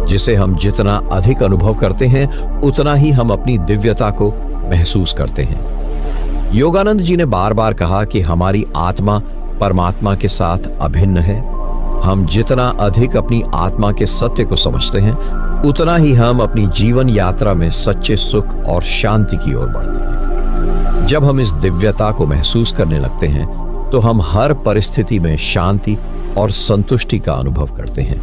जिसे हम जितना अधिक अनुभव करते हैं, उतना ही हम अपनी दिव्यता को महसूस करते हैं। योगानंद जी ने बार बार कहा कि हमारी आत्मा परमात्मा के साथ अभिन्न है। हम जितना अधिक अपनी आत्मा के सत्य को समझते हैं, उतना ही हम अपनी जीवन यात्रा में सच्चे सुख और शांति की ओर बढ़ते हैं। जब हम इस दिव्यता को महसूस करने लगते हैं, तो हम हर परिस्थिति में शांति और संतुष्टि का अनुभव करते हैं,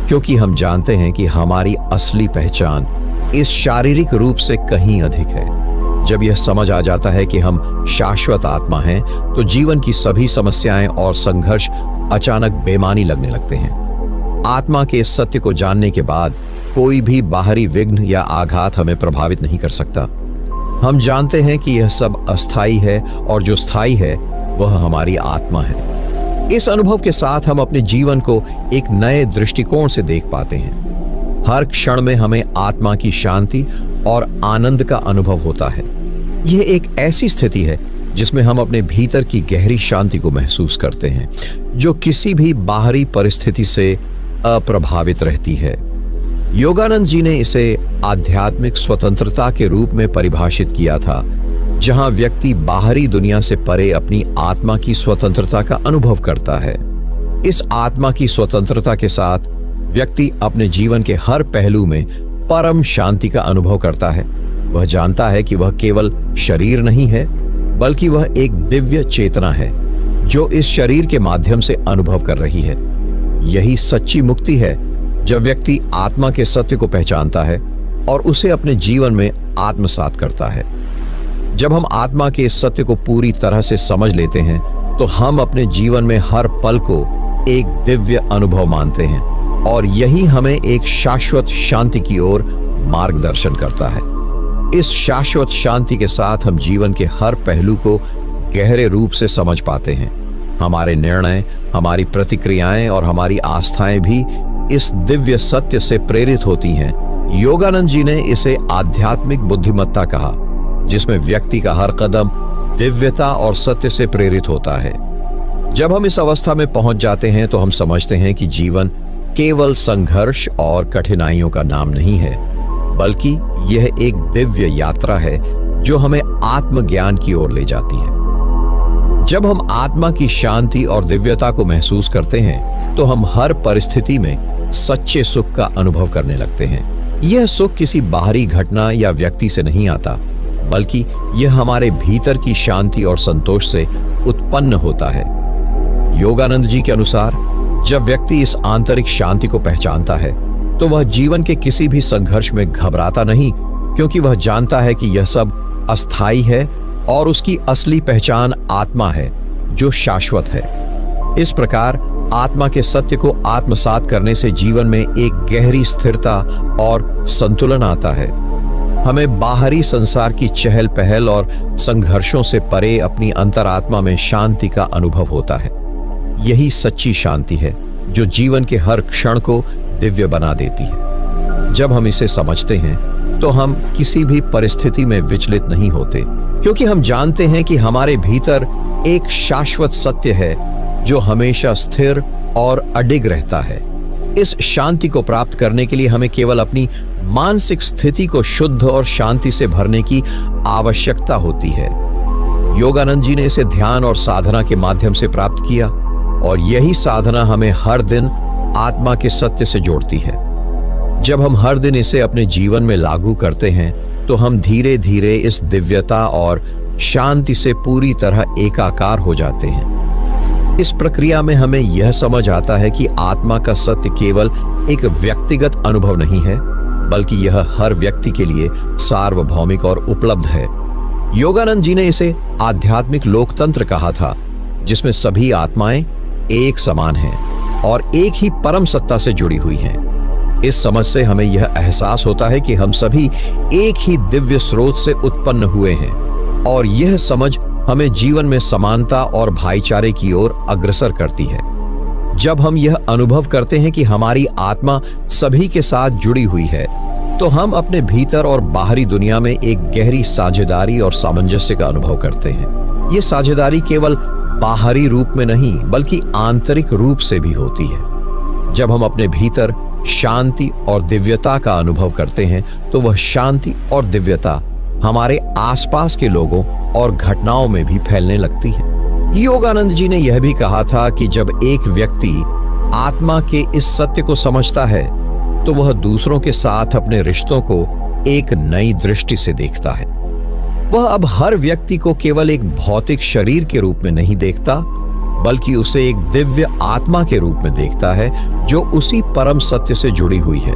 क्योंकि हम जानते हैं कि हमारी असली पहचान इस शारीरिक रूप से कहीं अधिक है। जब यह समझ आ जाता है कि हम शाश्वत आत्मा हैं, तो जीवन की सभी समस्याएं और संघर्ष अचानक बेमानी लगने लगते हैं। आत्मा के इस सत्य को जानने के बाद कोई भी बाहरी विघ्न या आघात हमें प्रभावित नहीं कर सकता। हम जानते हैं कि यह सब अस्थाई है और जो स्थायी है वह हमारी आत्मा है। इस अनुभव के साथ हम अपने जीवन को एक नए दृष्टिकोण से देख पाते हैं। हर क्षण में हमें आत्मा की शांति और आनंद का अनुभव होता है। यह एक ऐसी स्थिति है जिसमें हम अपने भीतर की गहरी शांति को महसूस करते हैं, जो किसी भी बाहरी परिस्थिति से अप्रभावित रहती है। योगानंद जी ने इसे आध्यात्मिक स्वतंत्रता के रूप में परिभाषित किया था, जहां व्यक्ति बाहरी दुनिया से परे अपनी आत्मा की स्वतंत्रता का अनुभव करता है। इस आत्मा की स्वतंत्रता के साथ व्यक्ति अपने जीवन के हर पहलू में परम शांति का अनुभव करता है। वह जानता है कि वह केवल शरीर नहीं है, बल्कि वह एक दिव्य चेतना है, जो इस शरीर के माध्यम से अनुभव कर रही है। यही सच्ची मुक्ति है, जब व्यक्ति आत्मा के सत्य को पहचानता है और उसे अपने जीवन में आत्मसात करता है। जब हम आत्मा के इस सत्य को पूरी तरह से समझ लेते हैं, तो हम अपने जीवन में हर पल को एक दिव्य अनुभव मानते हैं, और यही हमें एक शाश्वत शांति की ओर मार्गदर्शन करता है। इस शाश्वत शांति के साथ हम जीवन के हर पहलू को गहरे रूप से समझ पाते हैं। हमारे निर्णय, हमारी प्रतिक्रियाएं और हमारी आस्थाएं भी इस दिव्य सत्य से प्रेरित होती हैं योगानंद जी ने इसे आध्यात्मिक बुद्धिमत्ता कहा, जिसमें व्यक्ति का हर कदम दिव्यता और सत्य से प्रेरित होता है। जब हम इस अवस्था में पहुंच जाते हैं तो हम समझते हैं कि जीवन केवल संघर्ष और कठिनाइयों का नाम नहीं है, बल्कि यह एक दिव्य यात्रा है जो हमें आत्मज्ञान की ओर ले जाती है। जब हम आत्मा की शांति और दिव्यता को महसूस करते हैं तो हम हर परिस्थिति में सच्चे सुख का अनुभव करने लगते हैं। यह सुख किसी बाहरी घटना या व्यक्ति से नहीं आता, बल्कि यह हमारे भीतर की शांति और संतोष से उत्पन्न होता है। योगानंद जी के अनुसार जब व्यक्ति इस आंतरिक शांति को पहचानता है तो वह जीवन के किसी भी संघर्ष में घबराता नहीं, क्योंकि वह जानता है कि यह सब अस्थायी है और उसकी असली पहचान आत्मा है जो शाश्वत है। इस प्रकार आत्मा के सत्य को आत्मसात करने से जीवन में एक गहरी स्थिरता और संतुलन आता है। हमें बाहरी संसार की चहल पहल और संघर्षों से परे अपनी अंतरात्मा में शांति का अनुभव होता है। यही सच्ची शांति है जो जीवन के हर क्षण को दिव्य बना देती है। जब हम इसे समझते हैं तो हम किसी भी परिस्थिति में विचलित नहीं होते, क्योंकि हम जानते हैं कि हमारे भीतर एक शाश्वत सत्य है जो हमेशा स्थिर और अडिग रहता है। इस शांति को प्राप्त करने के लिए हमें केवल अपनी मानसिक स्थिति को शुद्ध और शांति से भरने की आवश्यकता होती है। योगानंद जी ने इसे ध्यान और साधना के माध्यम से प्राप्त किया, और यही साधना हमें हर दिन आत्मा के सत्य से जोड़ती है। जब हम हर दिन इसे अपने जीवन में लागू करते हैं तो हम धीरे धीरे इस दिव्यता और शांति से पूरी तरह एकाकार हो जाते हैं। इस प्रक्रिया में हमें यह समझ आता है कि आत्मा का सत्य केवल एक व्यक्तिगत अनुभव नहीं है, बल्कि यह हर व्यक्ति के लिए सार्वभौमिक और उपलब्ध है। योगानंद जी ने इसे आध्यात्मिक लोकतंत्र कहा था, जिसमें सभी आत्माएं एक समान हैं और एक ही परम सत्ता से जुड़ी हुई हैं। इस समझ से हमें यह एहसास होता है कि हम सभी एक ही दिव्य स्रोत से उत्पन्न हुए हैं, और यह समझ हमें जीवन में समानता और भाईचारे की ओर अग्रसर करती है। जब हम यह अनुभव करते हैं कि हमारी आत्मा सभी के साथ जुड़ी हुई है, तो हम अपने भीतर और बाहरी दुनिया में एक गहरी साझेदारी और सामंजस्य का अनुभव करते हैं। यह साझेदारी केवल बाहरी रूप में नहीं, बल्कि आंतरिक रूप से भी होती है। जब हम अपने भीतर शांति और दिव्यता का अनुभव करते हैं तो वह शांति और दिव्यता हमारे आसपास के लोगों और घटनाओं में भी फैलने लगती है। योगानंद जी ने यह भी कहा था कि जब एक व्यक्ति आत्मा के इस सत्य को समझता है तो वह दूसरों के साथ अपने रिश्तों को एक नई दृष्टि से देखता है। वह अब हर व्यक्ति को केवल एक भौतिक शरीर के रूप में नहीं देखता, बल्कि उसे एक दिव्य आत्मा के रूप में देखता है जो उसी परम सत्य से जुड़ी हुई है।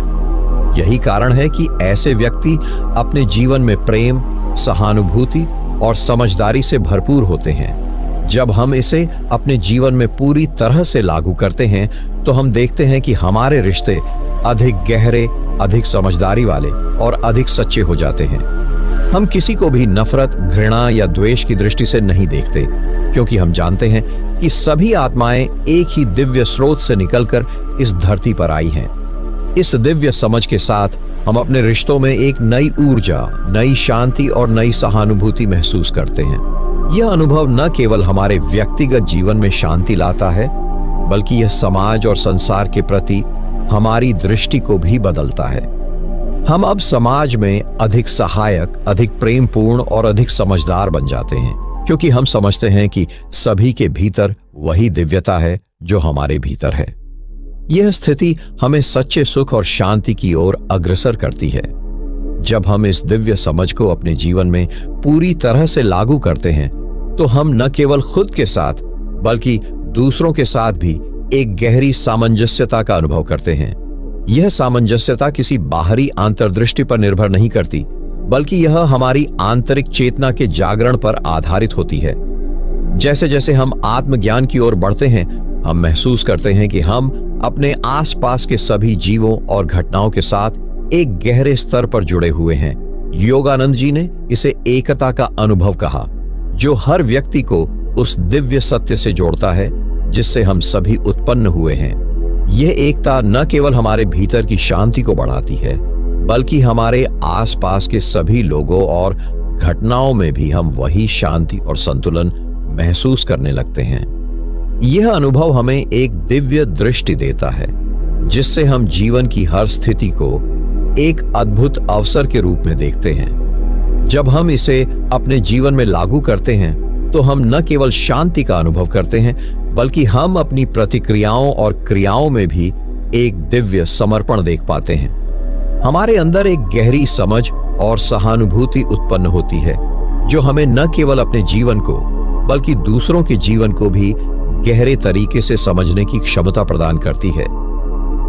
यही कारण है कि ऐसे व्यक्ति अपने जीवन में प्रेम, सहानुभूति और समझदारी से भरपूर होते हैं। जब हम इसे अपने जीवन में पूरी तरह से लागू करते हैं तो हम देखते हैं कि हमारे रिश्ते अधिक गहरे, अधिक समझदारी वाले और अधिक सच्चे हो जाते हैं। हम किसी को भी नफरत, घृणा या द्वेष की दृष्टि से नहीं देखते, क्योंकि हम जानते हैं कि सभी आत्माएं एक ही दिव्य स्रोत से निकलकर इस धरती पर आई हैं। इस दिव्य समझ के साथ हम अपने रिश्तों में एक नई ऊर्जा, नई शांति और नई सहानुभूति महसूस करते हैं। यह अनुभव न केवल हमारे व्यक्तिगत जीवन में शांति लाता है, बल्कि यह समाज और संसार के प्रति हमारी दृष्टि को भी बदलता है। हम अब समाज में अधिक सहायक, अधिक प्रेमपूर्ण और अधिक समझदार बन जाते हैं, क्योंकि हम समझते हैं कि सभी के भीतर वही दिव्यता है जो हमारे भीतर है। यह स्थिति हमें सच्चे सुख और शांति की ओर अग्रसर करती है। जब हम इस दिव्य समझ को अपने जीवन में पूरी तरह से लागू करते हैं तो हम न केवल खुद के साथ बल्कि दूसरों के साथ भी एक गहरी सामंजस्यता का अनुभव करते हैं। यह सामंजस्यता किसी बाहरी अंतर्दृष्टि पर निर्भर नहीं करती, बल्कि यह हमारी आंतरिक चेतना के जागरण पर आधारित होती है। जैसे जैसे हम आत्मज्ञान की ओर बढ़ते हैं, हम महसूस करते हैं कि हम अपने आसपास के सभी जीवों और घटनाओं के साथ एक गहरे स्तर पर जुड़े हुए हैं। योगानंद जी ने इसे एकता का अनुभव कहा, जो हर व्यक्ति को उस दिव्य सत्य से जोड़ता है जिससे हम सभी उत्पन्न हुए हैं। यह एकता न केवल हमारे भीतर की शांति को बढ़ाती है, बल्कि हमारे आसपास के सभी लोगों और घटनाओं में भी हम वही शांति और संतुलन महसूस करने लगते हैं। यह अनुभव हमें एक दिव्य दृष्टि देता है, जिससे हम जीवन की हर स्थिति को एक अद्भुत अवसर के रूप में देखते हैं। जब हम इसे अपने जीवन में लागू करते हैं तो हम न केवल शांति का अनुभव करते हैं, बल्कि हम अपनी प्रतिक्रियाओं और क्रियाओं में भी एक दिव्य समर्पण देख पाते हैं। हमारे अंदर एक गहरी समझ और सहानुभूति उत्पन्न होती है, जो हमें न केवल अपने जीवन को बल्कि दूसरों के जीवन को भी गहरे तरीके से समझने की क्षमता प्रदान करती है।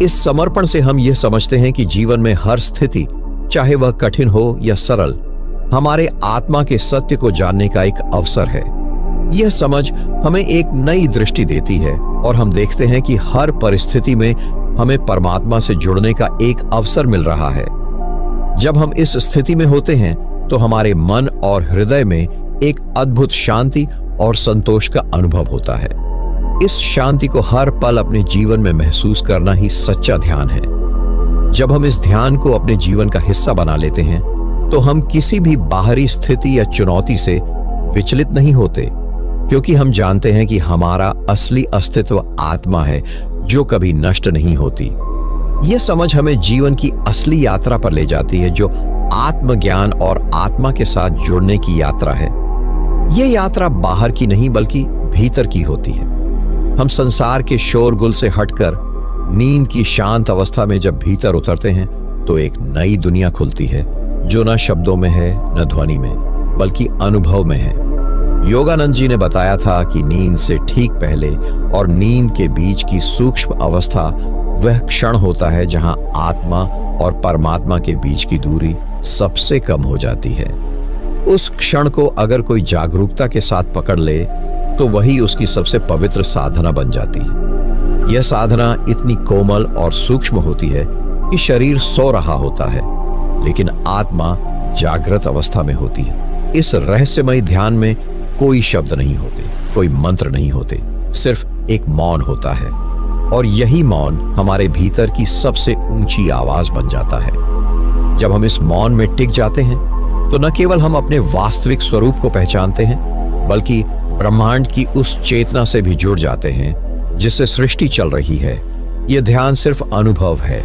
इस समर्पण से हम यह समझते हैं कि जीवन में हर स्थिति, चाहे वह कठिन हो या सरल, हमारे आत्मा के सत्य को जानने का एक अवसर है। यह समझ हमें एक नई दृष्टि देती है और हम देखते हैं कि हर परिस्थिति में हमें परमात्मा से जुड़ने का एक अवसर मिल रहा है। जब हम इस स्थिति में होते हैं तो हमारे मन और हृदय में एक अद्भुत शांति और संतोष का अनुभव होता है। इस शांति को हर पल अपने जीवन में महसूस करना ही सच्चा ध्यान है। जब हम इस ध्यान को अपने जीवन का हिस्सा बना लेते हैं तो हम किसी भी बाहरी स्थिति या चुनौती से विचलित नहीं होते, क्योंकि हम जानते हैं कि हमारा असली अस्तित्व आत्मा है जो कभी नष्ट नहीं होती। यह समझ हमें जीवन की असली यात्रा पर ले जाती है, जो आत्मज्ञान और आत्मा के साथ जुड़ने की यात्रा है। यह यात्रा बाहर की नहीं बल्कि भीतर की होती है। हम संसार के शोरगुल से हटकर नींद की शांत अवस्था में जब भीतर उतरते हैं तो एक नई दुनिया खुलती है, जो न शब्दों में है न ध्वनि में, बल्कि अनुभव में है। योगानंद जी ने बताया था कि नींद से ठीक पहले और नींद के बीच की सूक्ष्म अवस्था वह क्षण होता है जहां आत्मा और परमात्मा के बीच की दूरी सबसे कम हो जाती है। उस क्षण को अगर कोई जागरूकता के साथ पकड़ ले तो वही उसकी सबसे पवित्र साधना बन जाती है। यह साधना इतनी कोमल और सूक्ष्म होती है कि शरीर सो रहा होता है, लेकिन आत्मा जागृत अवस्था में होती है। इस रहस्यमय ध्यान में कोई शब्द नहीं होते, कोई मंत्र नहीं होते, सिर्फ एक मौन होता है, और यही मौन हमारे भीतर की सबसे ऊंची आवाज बन जाता है। जब हम इस मौन में टिक जाते हैं तो न केवल हम अपने वास्तविक स्वरूप को पहचानते हैं, बल्कि ब्रह्मांड की उस चेतना से भी जुड़ जाते हैं जिससे सृष्टि चल रही है। यह ध्यान सिर्फ अनुभव है।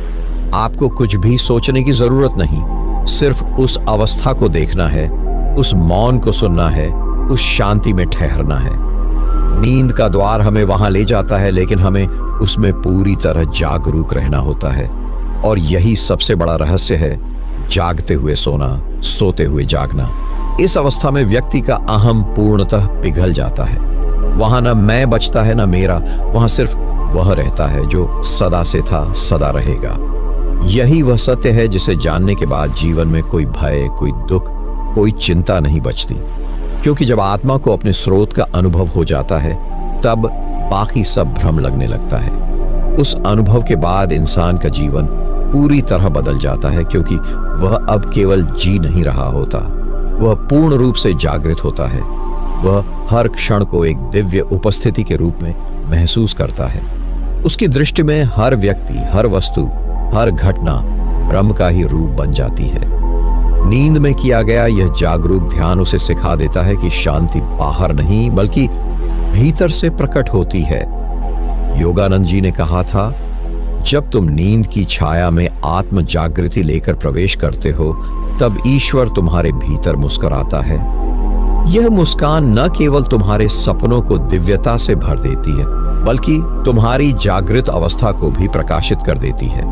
आपको कुछ भी सोचने की जरूरत नहीं, सिर्फ उस अवस्था को देखना है, उस मौन को सुनना है, उस शांति में ठहरना है। नींद का द्वार हमें वहां ले जाता है, लेकिन हमें उसमें पूरी तरह जागरूक रहना होता है, और यही सबसे बड़ा रहस्य है, जागते हुए सोना, सोते हुए जागना। इस अवस्था में व्यक्ति का अहम पूर्णतः पिघल जाता है। वहां न मैं बचता है न मेरा, वहां सिर्फ वह रहता है जो सदा से था, सदा रहेगा। यही वह सत्य है जिसे जानने के बाद जीवन में कोई भय, कोई दुख, कोई चिंता नहीं बचती, क्योंकि जब आत्मा को अपने स्रोत का अनुभव हो जाता है तब बाकी सब भ्रम लगने लगता है। उस अनुभव के बाद इंसान का जीवन पूरी तरह बदल जाता है, क्योंकि वह अब केवल जी नहीं रहा होता, वह पूर्ण रूप से जागृत होता है। वह हर क्षण को एक दिव्य उपस्थिति के रूप में महसूस करता है। उसकी दृष्टि में हर व्यक्ति, हर वस्तु, हर घटना ब्रह्म का ही रूप बन जाती है। नींद में किया गया यह जागरूक ध्यान उसे सिखा देता है कि शांति बाहर नहीं बल्कि भीतर से प्रकट होती है। योगानंद जी ने कहा था, जब तुम नींद की छाया में आत्म जागृति लेकर प्रवेश करते हो तब ईश्वर तुम्हारे भीतर मुस्कुराता है। यह मुस्कान न केवल तुम्हारे सपनों को दिव्यता से भर देती है, बल्कि तुम्हारी जागृत अवस्था को भी प्रकाशित कर देती है।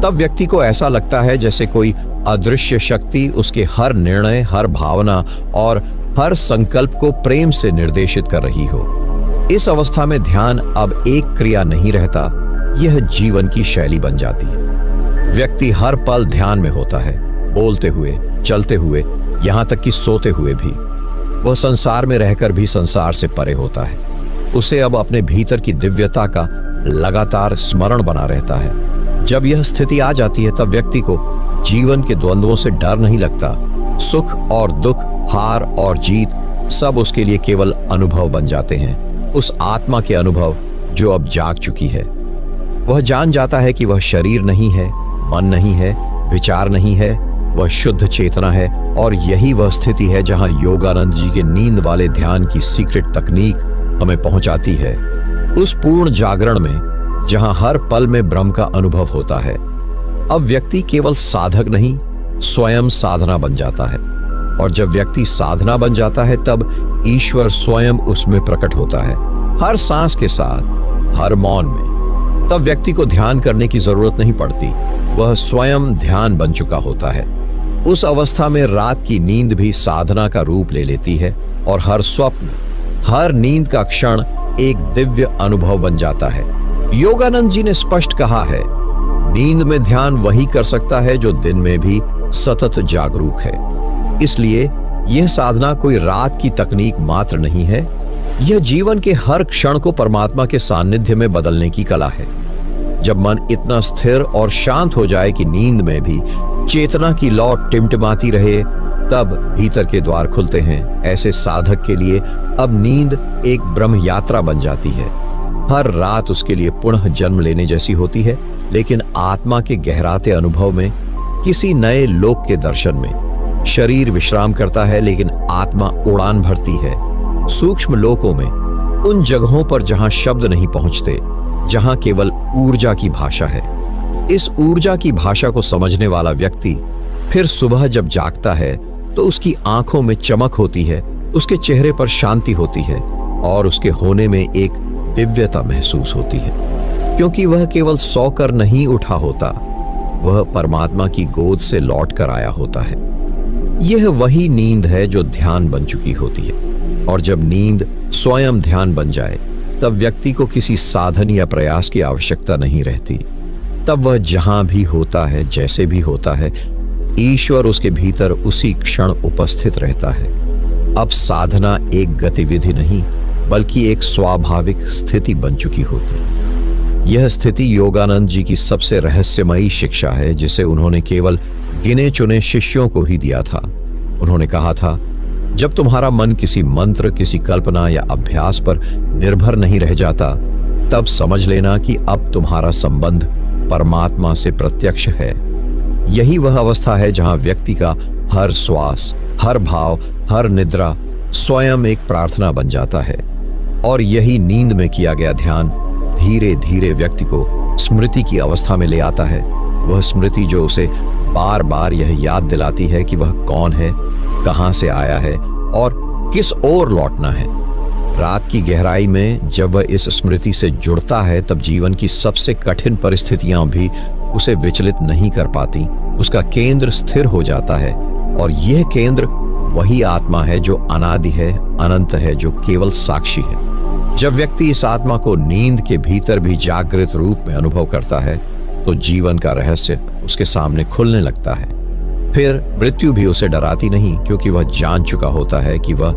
तब व्यक्ति को ऐसा लगता है जैसे कोई अदृश्य शक्ति उसके हर निर्णय, हर भावना और हर संकल्प को प्रेम से निर्देशित कर रही हो। इस अवस्था में ध्यान अब एक क्रिया नहीं रहता, यह जीवन की शैली बन जाती है। व्यक्ति हर पल ध्यान में होता है, बोलते हुए, चलते हुए, यहां तक कि सोते हुए भी। वह संसार में रहकर भी संसार से परे होता है। उसे अब अपने भीतर की दिव्यता का लगातार स्मरण बना रहता है। जब यह स्थिति आ जाती है तब व्यक्ति को जीवन के द्वंद्वों से डर नहीं लगता। सुख और दुख, हार और जीत सब उसके लिए केवल अनुभव बन जाते हैं, उस आत्मा के अनुभव जो अब जाग चुकी है। वह जान जाता है कि वह शरीर नहीं है, मन नहीं है, विचार नहीं है, वह शुद्ध चेतना है। और यही वह स्थिति है जहां योगानंद जी के नींद वाले ध्यान की सीक्रेट तकनीक हमें पहुंचाती है, उस पूर्ण जागरण में जहां हर पल में ब्रह्म का अनुभव होता है। अब व्यक्ति केवल साधक नहीं, स्वयं साधना बन जाता है। और जब व्यक्ति साधना बन जाता है तब ईश्वर स्वयं उसमें प्रकट होता है, हर सांस के साथ, हर मौन में। तब व्यक्ति को ध्यान करने की जरूरत नहीं पड़ती, वह स्वयं ध्यान बन चुका होता है। उस अवस्था में रात की नींद भी साधना का रूप ले लेती है और हर स्वप्न, हर नींद का क्षण एक दिव्य अनुभव बन जाता है। योगानंद जी ने स्पष्ट कहा है, नींद में ध्यान वही कर सकता है जो दिन में भी सतत जागरूक है। इसलिए यह साधना कोई रात की तकनीक मात्र नहीं है, यह जीवन के हर क्षण को परमात्मा के सानिध्य में बदलने की कला है। जब मन इतना स्थिर और शांत हो जाए कि नींद में भी चेतना की लौ टिमटिमाती रहे, तब भीतर के द्वार खुलते हैं। ऐसे साधक के लिए अब नींद एक ब्रह्म यात्रा बन जाती है। हर रात उसके लिए पुनः जन्म लेने जैसी होती है, लेकिन आत्मा के गहराते अनुभव में, किसी नए लोक के दर्शन में। शरीर विश्राम करता है लेकिन आत्मा उड़ान भरती है सूक्ष्म लोकों में, उन जगहों पर जहां शब्द नहीं पहुंचते, जहां केवल ऊर्जा की भाषा है। इस ऊर्जा की भाषा को समझने वाला व्यक्ति फिर सुबह जब जागता है तो उसकी आंखों में चमक होती है, उसके चेहरे पर शांति होती है और उसके होने में एक दिव्यता महसूस होती है, क्योंकि वह केवल सोकर नहीं उठा होता, वह परमात्मा की गोद से लौट कर आया होता है। यह वही नींद है जो ध्यान बन चुकी होती है। और जब नींद स्वयं ध्यान बन जाए तब व्यक्ति को किसी साधन या प्रयास की आवश्यकता नहीं रहती। तब वह जहां भी होता है, जैसे भी होता है, ईश्वर उसके भीतर उसी क्षण उपस्थित रहता है। अब साधना एक गतिविधि नहीं बल्कि एक स्वाभाविक स्थिति बन चुकी होती है। यह स्थिति योगानंद जी की सबसे रहस्यमयी शिक्षा है, जिसे उन्होंने केवल गिने चुने शिष्यों को ही दिया था। उन्होंने कहा था, जब तुम्हारा मन किसी मंत्र, किसी कल्पना या अभ्यास पर निर्भर नहीं रह जाता, तब समझ लेना कि अब तुम्हारा संबंध परमात्मा से प्रत्यक्ष है। यही वह अवस्था है जहां व्यक्ति का हर श्वास, हर भाव, हर निद्रा स्वयं एक प्रार्थना बन जाता है। और यही नींद में किया गया ध्यान धीरे धीरे व्यक्ति को स्मृति की अवस्था में ले आता है। वह स्मृति जो उसे बार बार यह याद दिलाती है कि वह कौन है, कहां से आया है और किस ओर लौटना है। रात की गहराई में जब वह इस स्मृति से जुड़ता है तब जीवन की सबसे कठिन परिस्थितियां भी उसे विचलित नहीं कर पाती। उसका केंद्र स्थिर हो जाता है और यह केंद्र वही आत्मा है जो अनादि है, अनंत है, जो केवल साक्षी है। जब व्यक्ति इस आत्मा को नींद के भीतर भी जागृत रूप में अनुभव करता है तो जीवन का रहस्य उसके सामने खुलने लगता है। फिर मृत्यु भी उसे डराती नहीं, क्योंकि वह जान चुका होता है कि वह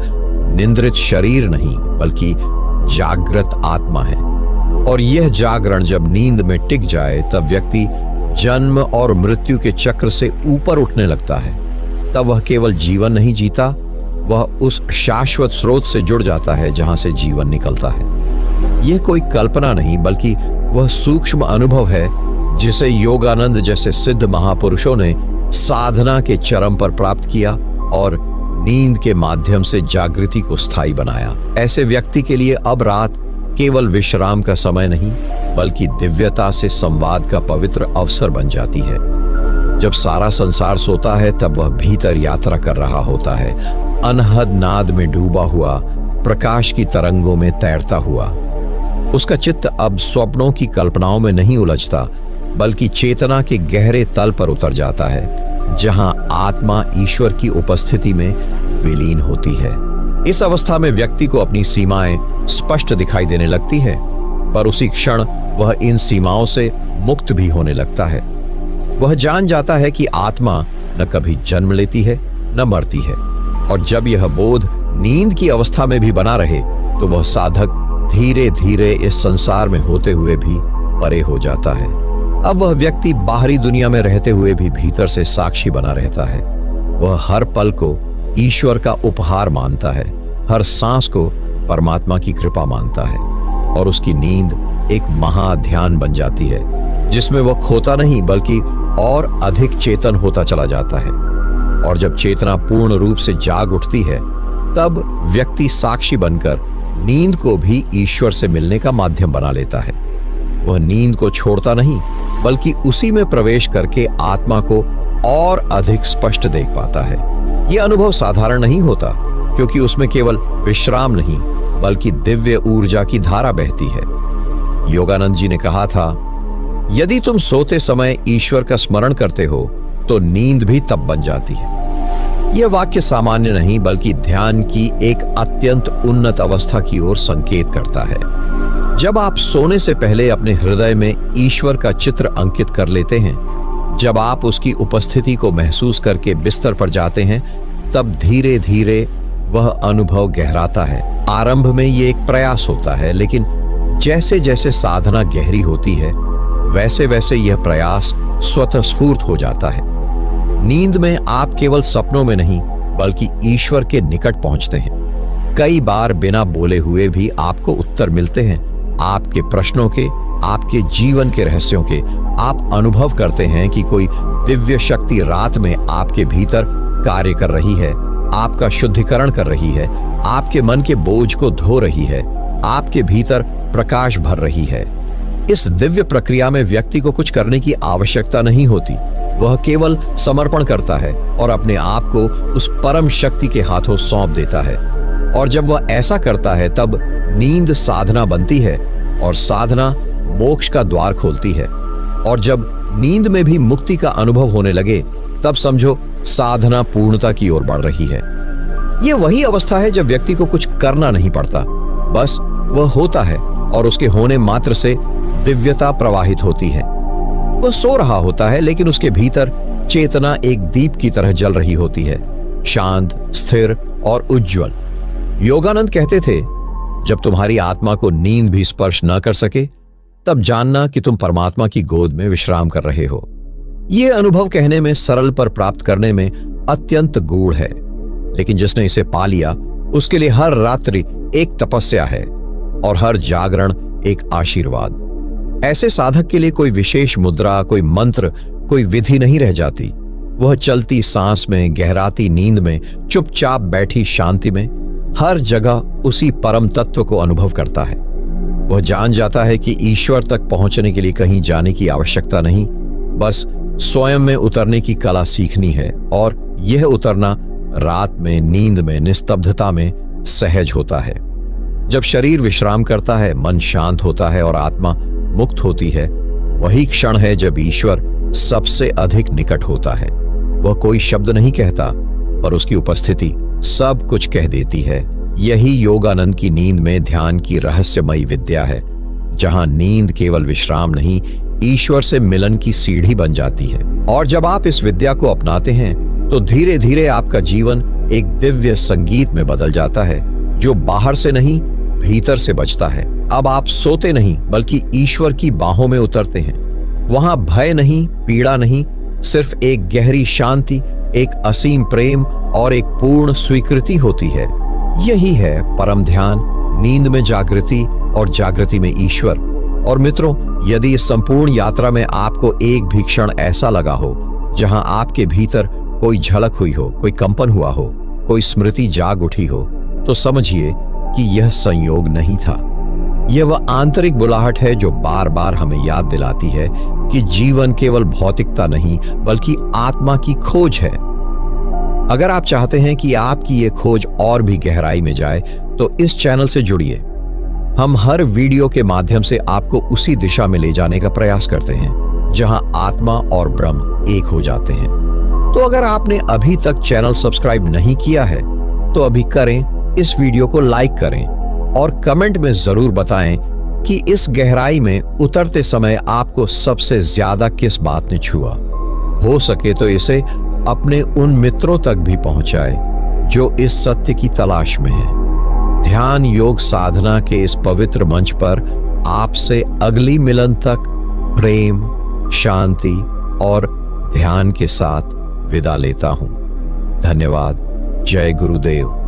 निंद्रित शरीर नहीं बल्कि जागृत आत्मा है। और यह जागरण जब नींद में टिक जाए तब व्यक्ति जन्म और मृत्यु के चक्र से ऊपर उठने लगता है। तब वह केवल जीवन नहीं जीता, वह उस शाश्वत स्रोत से जुड़ जाता है जहां से जीवन निकलता है। यह कोई कल्पना नहीं बल्कि वह सूक्ष्म अनुभव है जिसे योगानंद जैसे सिद्ध महापुरुषों ने साधना के चरम पर प्राप्त किया और नींद के माध्यम से जागृति को स्थायी बनाया। ऐसे व्यक्ति के लिए अब रात केवल विश्राम का समय नहीं बल्कि दिव्यता से संवाद का पवित्र अवसर बन जाती है। जब सारा संसार सोता है तब वह भीतर यात्रा कर रहा होता है, अनहद नाद में डूबा हुआ, प्रकाश की तरंगों में तैरता हुआ। उसका चित्त अब स्वप्नों की कल्पनाओं में नहीं उलझता बल्कि चेतना के गहरे तल पर उतर जाता है, जहां आत्मा ईश्वर की उपस्थिति में विलीन होती है। इस अवस्था में व्यक्ति को अपनी सीमाएं स्पष्ट दिखाई देने लगती है, पर उसी क्षण वह इन सीमाओं से मुक्त भी होने लगता है। वह जान जाता है कि आत्मा न कभी जन्म लेती है न मरती है, और जब यह बोध नींद की अवस्था में भी बना रहे तो वह साधक धीरे धीरे इस संसार में होते हुए भी परे हो जाता है। अब वह व्यक्ति बाहरी दुनिया में रहते हुए भी भीतर से साक्षी बना रहता है। वह हर पल को ईश्वर का उपहार मानता है, हर सांस को परमात्मा की कृपा मानता है, और उसकी नींद एक महाध्यान बन जाती है जिसमें वह खोता नहीं बल्कि और अधिक चेतन होता चला जाता है। और जब चेतना पूर्ण रूप से जाग उठती है, तब व्यक्ति साक्षी बनकर नींद को भी ईश्वर से मिलने का माध्यम बना लेता है। वह नींद को छोड़ता नहीं बल्कि उसी में प्रवेश करके आत्मा को और अधिक स्पष्ट देख पाता है। यह अनुभव साधारण नहीं होता, क्योंकि उसमें केवल विश्राम नहीं बल्कि दिव्य ऊर्जा की धारा बहती है। योगानंद जी ने कहा था, यदि तुम सोते समय ईश्वर का स्मरण करते हो तो नींद भी तब बन जाती है। यह वाक्य सामान्य नहीं बल्कि ध्यान की एक अत्यंत उन्नत अवस्था की ओर संकेत करता है। जब आप सोने से पहले अपने हृदय में ईश्वर का चित्र अंकित कर लेते हैं, जब आप उसकी उपस्थिति को महसूस करके बिस्तर पर जाते हैं, तब धीरे धीरे वह अनुभव गहराता है। आरंभ में यह एक प्रयास होता है, लेकिन जैसे जैसे साधना गहरी होती है, वैसे वैसे यह प्रयास स्वतःस्फूर्त हो जाता है। नींद में आप केवल सपनों में नहीं बल्कि ईश्वर के निकट पहुंचते हैं। कई बार बिना बोले हुए भी आपको उत्तर मिलते हैं, आपके प्रश्नों के, आपके जीवन के रहस्यों के। आप अनुभव करते हैं कि कोई दिव्य शक्ति रात में आपके भीतर कार्य कर रही है, आपका शुद्धिकरण कर रही है, आपके मन के बोझ को धो रही है, आपके भीतर प्रकाश भर रही है। इस दिव्य प्रक्रिया में व्यक्ति को कुछ करने की आवश्यकता नहीं होती। वह केवल समर्पण करता है और अपने आप को उस परम शक्ति के हाथों सौंप देता है। और जब वह ऐसा करता है, तब नींद साधना बनती है और साधना मोक्ष का द्वार खोलती है। और जब नींद में भी मुक्ति का अनुभव होने लगे, तब समझो साधना पूर्णता की ओर बढ़ रही है। यह वही अवस्था है जब व्यक्ति को कुछ करना नहीं पड़ता, बस वह होता है और उसके होने मात्र से दिव्यता प्रवाहित होती है। वह सो रहा होता है, लेकिन उसके भीतर चेतना एक दीप की तरह जल रही होती है, शांत, स्थिर और उज्जवल। योगानंद कहते थे, जब तुम्हारी आत्मा को नींद भी स्पर्श न कर सके, तब जानना कि तुम परमात्मा की गोद में विश्राम कर रहे हो। यह अनुभव कहने में सरल पर प्राप्त करने में अत्यंत गूढ़ है, लेकिन जिसने इसे पा लिया, उसके लिए हर रात्रि एक तपस्या है और हर जागरण एक आशीर्वाद। ऐसे साधक के लिए कोई विशेष मुद्रा, कोई मंत्र, कोई विधि नहीं रह जाती। वह चलती सांस में, गहराती नींद में, चुपचाप बैठी शांति में, हर जगह उसी परम तत्व को अनुभव करता है। वह जान जाता है कि ईश्वर तक पहुंचने के लिए कहीं जाने की आवश्यकता नहीं, बस स्वयं में उतरने की कला सीखनी है। और यह उतरना रात में, नींद में, निस्तब्धता में सहज होता है। जब शरीर विश्राम करता है, मन शांत होता है और आत्मा मुक्त होती है, वही क्षण है जब ईश्वर सबसे अधिक निकट होता है। वह कोई शब्द नहीं कहता, पर उसकी उपस्थिति सब कुछ कह देती है। यही योगानंद की नींद में ध्यान की रहस्यमयी विद्या है, जहां नींद केवल विश्राम नहीं, ईश्वर से मिलन की सीढ़ी बन जाती है। और जब आप इस विद्या को अपनाते हैं, तो धीरे धीरे आपका जीवन एक दिव्य संगीत में बदल जाता है, जो बाहर से नहीं, भीतर से बजता है। अब आप सोते नहीं बल्कि ईश्वर की बाहों में उतरते हैं। वहां भय नहीं, पीड़ा नहीं, सिर्फ एक गहरी शांति, एक असीम प्रेम और एक पूर्ण स्वीकृति होती है। यही है परम ध्यान, नींद में जागृति और जागृति में ईश्वर। और मित्रों, यदि इस संपूर्ण यात्रा में आपको एक भी क्षण ऐसा लगा हो जहां आपके भीतर कोई झलक हुई हो, कोई कंपन हुआ हो, कोई स्मृति जाग उठी हो, तो समझिए कि यह संयोग नहीं था। यह वह आंतरिक बुलाहट है जो बार बार हमें याद दिलाती है कि जीवन केवल भौतिकता नहीं बल्कि आत्मा की खोज है। अगर आप चाहते हैं कि आपकी यह खोज और भी गहराई में जाए, तो इस चैनल से जुड़िए। हम हर वीडियो के माध्यम से आपको उसी दिशा में ले जाने का प्रयास करते हैं जहां आत्मा और ब्रह्म एक हो जाते हैं। तो अगर आपने अभी तक चैनल सब्सक्राइब नहीं किया है, तो अभी करें, इस वीडियो को लाइक करें और कमेंट में जरूर बताएं कि इस गहराई में उतरते समय आपको सबसे ज्यादा किस बात ने छुआ। हो सके तो इसे अपने उन मित्रों तक भी पहुंचाए जो इस सत्य की तलाश में हैं। ध्यान योग साधना के इस पवित्र मंच पर आपसे अगली मिलन तक प्रेम, शांति और ध्यान के साथ विदा लेता हूं। धन्यवाद। जय गुरुदेव।